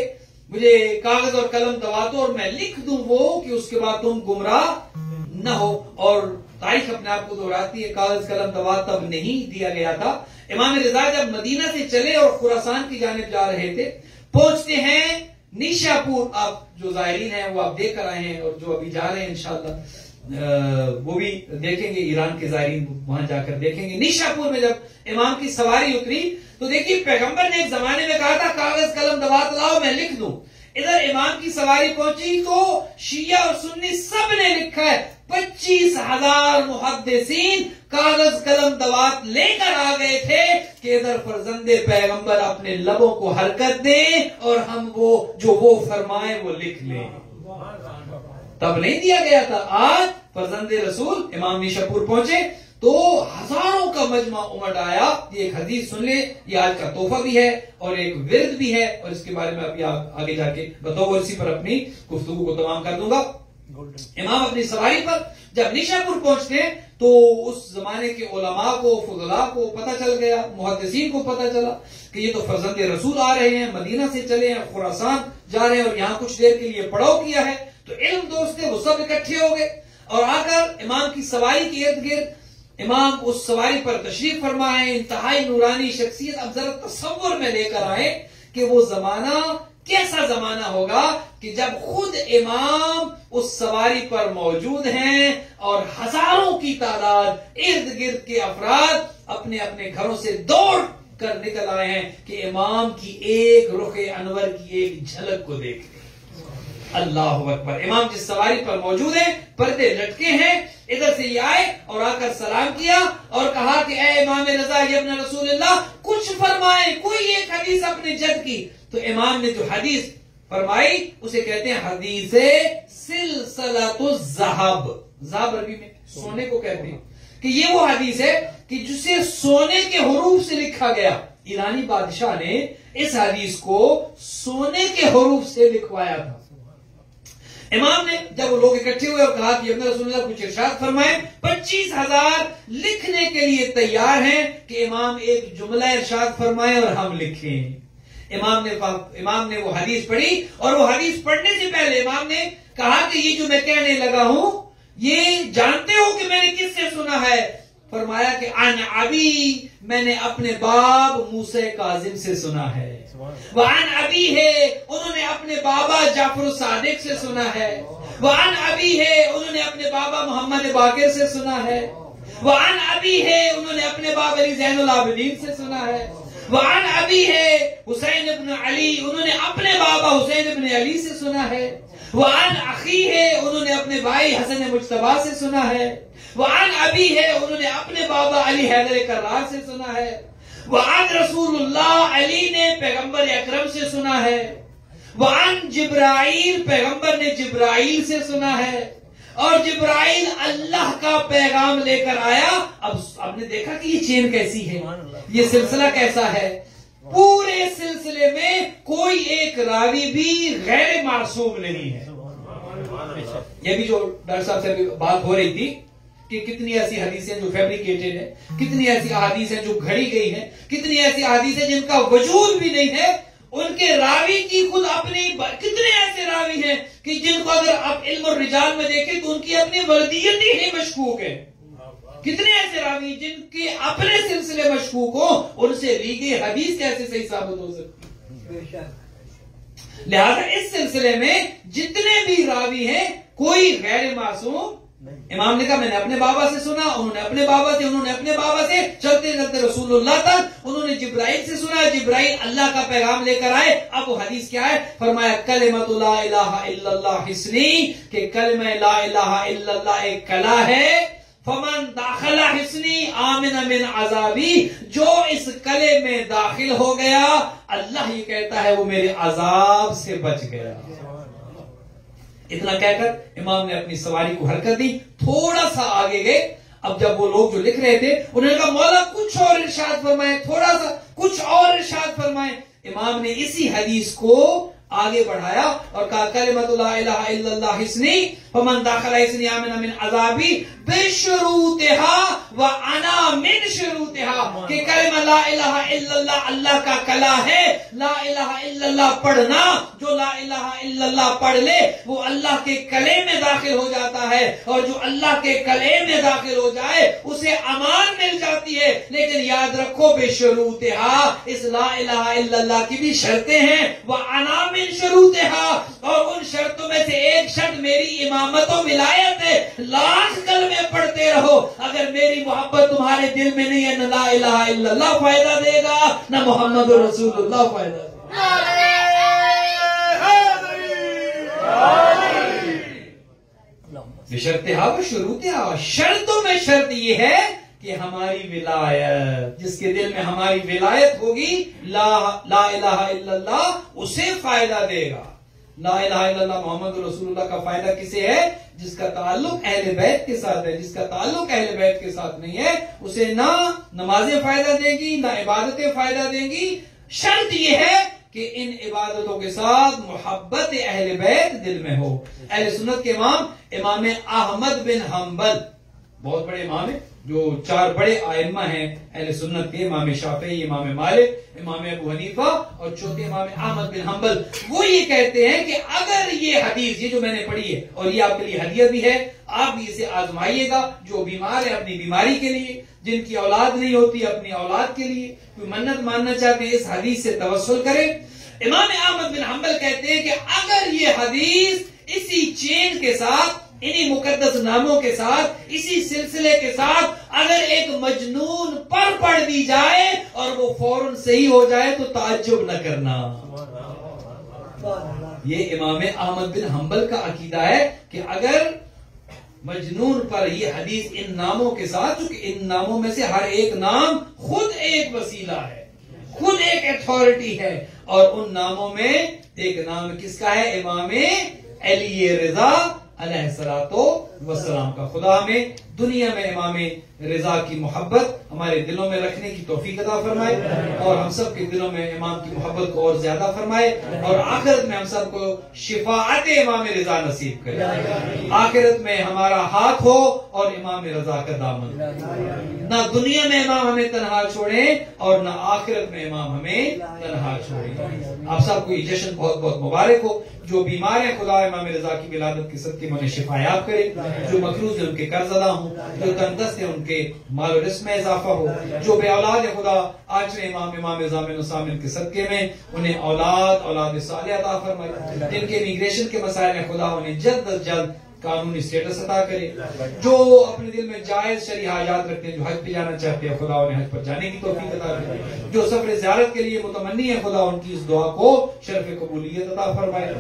مجھے کاغذ اور قلم دوا دو اور میں لکھ دوں وہ کہ اس کے بعد تم گمراہ نہ ہو، اور تاریخ اپنے آپ کو دہراتی ہے، کاغذ قلم دوا تب نہیں دیا گیا تھا۔ امام رضا جب مدینہ سے چلے اور خراسان کی جانب جا رہے تھے، پہنچتے ہیں نیشا پور۔ آپ جو زائرین ہیں وہ آپ دیکھ کر آئے ہیں، اور جو ابھی جا رہے ہیں انشاءاللہ وہ بھی دیکھیں گے، ایران کے زائرین وہاں جا کر دیکھیں گے۔ نیشا پور میں جب امام کی سواری اتری تو دیکھیے پیغمبر نے ایک زمانے میں کہا تھا کاغذ قلم دوات لاؤ میں لکھ دوں۔ ادھر امام کی سواری پہنچی تو شیعہ اور سنی سب نے لکھا ہے، 25,000 محدثین کاغذ قلم دوات لے کر آ گئے تھے کہ ادھر فرزند پیغمبر اپنے لبوں کو حرکت دیں اور ہم وہ جو وہ فرمائیں وہ لکھ لیں۔ تب نہیں دیا گیا تھا، آج فرزند رسول امام نیشاپور پہنچے تو ہزاروں کا مجمع امٹ آیا۔ یہ ایک حدیث سن لیں، یہ آج کا تحفہ بھی ہے اور ایک ورد بھی ہے، اور اس کے بارے میں ابھی آگے جا کے بتاؤ، اسی پر اپنی گفتگو کو تمام کر دوں گا۔ امام اپنی سواری پر جب نیشاپور پہنچتے ہیں تو اس زمانے کے علماء کو، فضلاء کو پتہ چل گیا، محدثین کو پتہ چلا کہ یہ تو فرزند رسول آ رہے ہیں، مدینہ سے چلے ہیں، خراسان جا رہے ہیں، اور یہاں کچھ دیر کے لیے پڑاؤ کیا ہے۔ تو علم دوست تھے، وہ سب اکٹھے ہو گئے اور آ کر امام کی سواری کے ارد گرد امام اس سواری پر تشریف فرمائے۔ انتہائی نورانی شخصیت، اب ذرا تصور میں لے کر آئے کہ وہ زمانہ کیسا زمانہ ہوگا کہ جب خود امام اس سواری پر موجود ہیں اور ہزاروں کی تعداد ارد گرد کے افراد اپنے اپنے گھروں سے دوڑ کر نکل آئے ہیں کہ امام کی ایک رخ انور کی ایک جھلک کو دیکھ لیں۔ اللہ اکبر! امام جس سواری پر موجود ہیں، پردے لٹکے ہیں، ادھر سے یہ آئے اور آ کر سلام کیا اور کہا کہ اے امام رضا ابن رسول اللہ کچھ فرمائیں، کوئی ایک حدیث اپنے جد کی۔ تو امام نے جو حدیث فرمائی اسے کہتے ہیں حدیث سلسلۃ الذہب۔ ذہب عربی میں سونے کو کہتے ہیں، کہ یہ وہ حدیث ہے کہ جسے سونے کے حروف سے لکھا گیا۔ ایرانی بادشاہ نے اس حدیث کو سونے کے حروف سے لکھوایا تھا۔ امام نے جب وہ لوگ اکٹھے ہوئے اور کہا کہ ابن رسول اللہ کچھ ارشاد فرمائے، 25,000 لکھنے کے لیے تیار ہیں کہ امام ایک جملہ ارشاد فرمائے اور ہم لکھیں۔ امام نے وہ حدیث پڑھی، اور وہ حدیث پڑھنے سے پہلے امام نے کہا کہ یہ جو میں کہنے لگا ہوں یہ جانتے ہو کہ میں نے کس سے سنا ہے؟ فرمایا کہ عن ابی، میں نے اپنے باپ موسیٰ کاظم سے سنا ہے۔ وعن ابی ہے، انہوں نے اپنے بابا جعفر الصادق سے سنا ہے۔ وعن ابی ہے، انہوں نے اپنے بابا محمد باقر سے سنا ہے۔ وعن ابی ہے، انہوں نے اپنے بابا علی زین العابدین سے سنا ہے۔ وعن ابی ہے، حسین ابن علی، انہوں نے اپنے بابا حسین ابن علی سے سنا ہے۔ وعن اخی ہے، انہوں نے اپنے بھائی حسن مجتبی سے سنا ہے۔ وعن ابی ہے، انہوں نے اپنے بابا علی حیدر کرار سے سنا ہے۔ وعن رسول اللہ، علی نے پیغمبر اکرم سے سنا ہے۔ وعن جبرائیل، پیغمبر نے جبرائیل سے سنا ہے، اور جبرائیل اللہ کا پیغام لے کر آیا۔ اب نے دیکھا کہ یہ چین کیسی ہے، یہ سلسلہ کیسا ہے۔ پورے سلسلے میں کوئی ایک راوی بھی غیر معصوم نہیں ہے۔ یہ بھی جو ڈاکٹر صاحب سے بات ہو رہی تھی کہ کتنی ایسی حدیثیں جو فیبریکیٹڈ ہیں، کتنی ایسی احادیث ہیں جو گھڑی گئی ہیں، کتنی ایسی احادیث ہیں جن کا وجود بھی نہیں ہے، ان کے راوی کی خود اپنی، کتنے ایسے راوی ہیں کہ جن کو اگر آپ علم الرجال میں دیکھیں تو ان کی اپنی وردیت ہی مشکوک ہے۔ کتنے ایسے راوی جن کے اپنے سلسلے مشکوک ہو، ان سے لی گئی حدیث کیسے صحیح ثابت ہو سکتی؟ لہذا اس سلسلے میں جتنے بھی راوی ہیں کوئی غیر معصوم امام نے کہا میں نے اپنے بابا سے سنا، انہوں نے اپنے بابا سے، انہوں نے اپنے بابا سے، چلتے چلتے رسول اللہ تک، انہوں نے جبرائیل سے سنا، جبرائیل اللہ کا پیغام لے کر آئے۔ اب وہ حدیث کیا ہے؟ فرمایا کلمۃ لا الہ الا اللہ حصنی، کہ کلمہ لا الہ الا اللہ ایک کلا ہے، فمن داخل حصنی آمن من عذابی، جو اس کلے میں داخل ہو گیا اللہ یہ کہتا ہے وہ میرے عذاب سے بچ گیا۔ اتنا کہہ کر امام نے اپنی سواری کو حرکت دی، تھوڑا سا آگے گئے۔ اب جب وہ لوگ جو لکھ رہے تھے انہوں نے کہا مولا کچھ اور ارشاد فرمائے، تھوڑا سا کچھ اور ارشاد فرمائے۔ امام نے اسی حدیث کو آگے بڑھایا اور کہا کلمۃ لا الہ الا اللہ حصنی فمن داخل حصنی آمن من عذابی بشروطها وانا من شروطها، کہ کلمہ لا الہ الا اللہ اللہ کا کلا ہے، لا الہ الا اللہ پڑھنا، جو لا الہ الا اللہ پڑھ لے وہ اللہ کے کلے میں داخل ہو جاتا ہے، اور جو اللہ کے کلے میں داخل ہو جائے اسے امان مل جاتی ہے۔ لیکن یاد رکھو بشروطها، اس لا الہ الا اللہ کی بھی شرطیں ہیں، وانا من شروطها، اور ان شرطوں میں سے ایک شرط میری امامت و ولایت ہے۔ لاکھ کلمے پڑھتے رہو، اگر میری محبت تمہارے دل میں نہیں ہے نہ لا الہ الا اللہ فائدہ دے گا نہ محمد رسول اللہ فائدہ دے گا۔ بشرطہا و شروطہا، شرطوں میں شرط یہ ہے کہ ہماری ولایت، جس کے دل میں ہماری ولایت ہوگی لا الہ الا اللہ اسے فائدہ دے گا۔ لا الہ الا اللہ محمد رسول اللہ کا فائدہ کسے ہے؟ جس کا تعلق اہل بیت کے ساتھ ہے۔ جس کا تعلق اہل بیت کے ساتھ نہیں ہے اسے نہ نمازیں فائدہ دے گی نہ عبادتیں فائدہ دیں گی۔ شرط یہ ہے کہ ان عبادتوں کے ساتھ محبت اہل بیت دل میں ہو۔ اہل سنت کے امام احمد بن حنبل بہت بڑے امام ہیں، جو چار بڑے ائمہ ہیں اہل سنت کے، امام شافعی، امام مالک، امام ابو حنیفہ اور چوتھے امام احمد بن حنبل، وہ یہ کہتے ہیں کہ اگر یہ حدیث، یہ جو میں نے پڑھی ہے اور یہ آپ کے لیے ہدیہ بھی ہے، آپ بھی اسے آزمائیے گا، جو بیمار ہے اپنی بیماری کے لیے، جن کی اولاد نہیں ہوتی اپنی اولاد کے لیے، کوئی منت ماننا چاہتے ہیں اس حدیث سے توسل کریں۔ امام احمد بن حنبل کہتے ہیں کہ اگر یہ حدیث اسی چین کے ساتھ، انہی مقدس ناموں کے ساتھ، اسی سلسلے کے ساتھ اگر ایک مجنون پر پڑھ دی جائے اور وہ فوراً صحیح ہو جائے تو تعجب نہ کرنا۔ یہ امام احمد بن حنبل کا عقیدہ ہے کہ اگر مجنون پر یہ حدیث ان ناموں کے ساتھ، چونکہ ان ناموں میں سے ہر ایک نام خود ایک وسیلہ ہے، خود ایک اتھارٹی ہے، اور ان ناموں میں ایک نام کس کا ہے؟ امام علی رضا علیہ السلام کا۔ خدا ہمیں دنیا میں امام رضا کی محبت ہمارے دلوں میں رکھنے کی توفیق عطا فرمائے، اور ہم سب کے دلوں میں امام کی محبت کو اور زیادہ فرمائے، اور آخرت میں ہم سب کو شفاعت امام رضا نصیب کرے۔ آخرت میں ہمارا ہاتھ ہو اور امام رضا کا دامن، نہ دنیا میں امام ہمیں تنہا چھوڑے اور نہ آخرت میں امام ہمیں تنہا چھوڑے۔ آپ سب کو یہ جشن بہت بہت مبارک ہو۔ جو بیمار ہیں خدا امام رضا کی ولادت کے صدقے میں انہیں شفا یاب کرے، جو مقروض ہیں ان کے قرض ادا ہوں، جو تندرست ہیں ان کے مال و رزق میں اضافہ ہو، جو بے اولاد ہے خدا آج امام زامن و سامن کے صدقے میں انہیں اولاد صالح عطا فرمائے۔ جن کے امیگریشن کے مسائل ہیں خدا انہیں جلد از جلد قانونی سٹیٹس عطا کرے۔ جو اپنے دل میں جائز شرعی حاجات رکھتے ہیں، جو حج پہ جانا چاہتے ہیں، خدا انہیں حج پر جانے کی توفیق عطا کرے۔ جو سفر زیارت کے لیے متمنی ہے، خدا ان کی اس دعا کو شرف قبولیت عطا فرمائے۔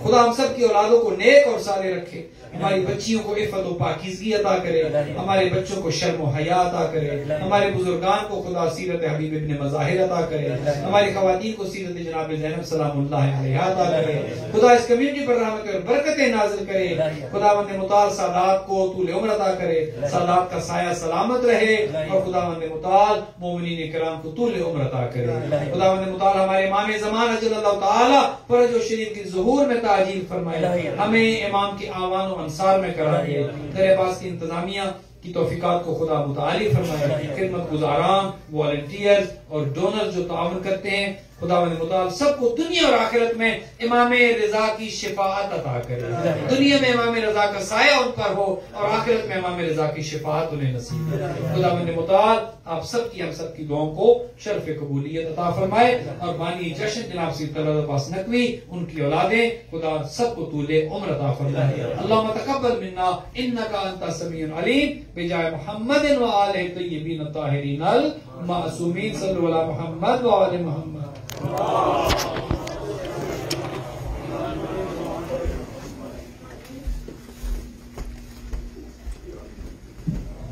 خدا ہم سب کی اولادوں کو نیک اور صالح رکھے، ہماری بچیوں کو عفت و پاکیزگی عطا کرے، ہمارے بچوں کو شرم و حیا عطا کرے، ہمارے بزرگان کو خدا سیرت حبیب ابن مظاہر عطا کرے، ہماری خواتین کو سیرت جناب زینب سلام اللہ علیہا عطا کرے۔ خدا اس کمیونٹی پر رحمت اور برکتیں نازل کرے۔ خداوند متعال سادات کو طول عمر عطا کرے، سادات کا سایہ سلامت رہے، اور خداوند متعال مومنین کرام کو طول عمر عطا کرے۔ خداوند متعال ہمارے امام زمان اجل اللہ تعالی فرج و شریف کی ظہور میں تعجیل فرمائے، ہمیں امام کی آوان و انصار میں قرار دے۔ در پاس کی انتظامیہ کی توفیقات کو خدا متعالی فرمائے، خدمت گزاران، والنٹیئرز اور ڈونر جو تعاون کرتے ہیں، خداوند متعال سب کو دنیا اور آخرت میں امام رضا کی شفاعت عطا کرے، دنیا میں امام رضا کا سایہ ان پر ہو اور آخرت میں امام رضا کی شفاعت انہیں نصیب ہے۔ خداوند متعال آپ سب کی ہم سب کی دعاؤں کو شرف قبولیت عطا فرمائے، اور بانی جشن جناب سید طلعت عباس نقوی، ان کی اولادیں، خدا سب کو طول عمر عطا فرمائے۔ اللہم تقبل منا انک انت السمیع العلیم بجائے محمد و آلہ الطیبین الطاہرین المعصومین، صلی اللہ علی محمد و آل محمد۔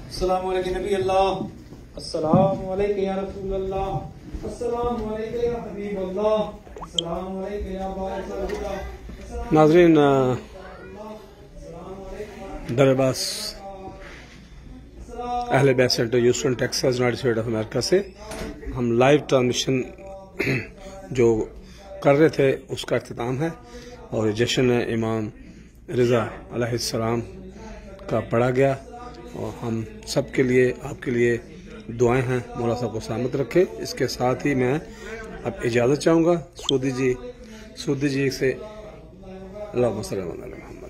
السلام علیکم نبی اللہ، السلام علیکم یا رسول اللہ، السلام علیکم یا حبیب اللہ، السلام علیکم یا باعث الہدی۔ ناظرین، در عباس اہل بیت centre Houston Texas United state of America سے ہم لائیو ٹرانسمیشن جو کر رہے تھے اس کا اختتام ہے، اور جشن امام رضا علیہ السلام کا پڑھا گیا، اور ہم سب کے لیے آپ کے لیے دعائیں ہیں، مولا صاحب کو سلامت رکھے۔ اس کے ساتھ ہی میں اب اجازت چاہوں گا سعودی جی سے، اللہم صلی علی محمد۔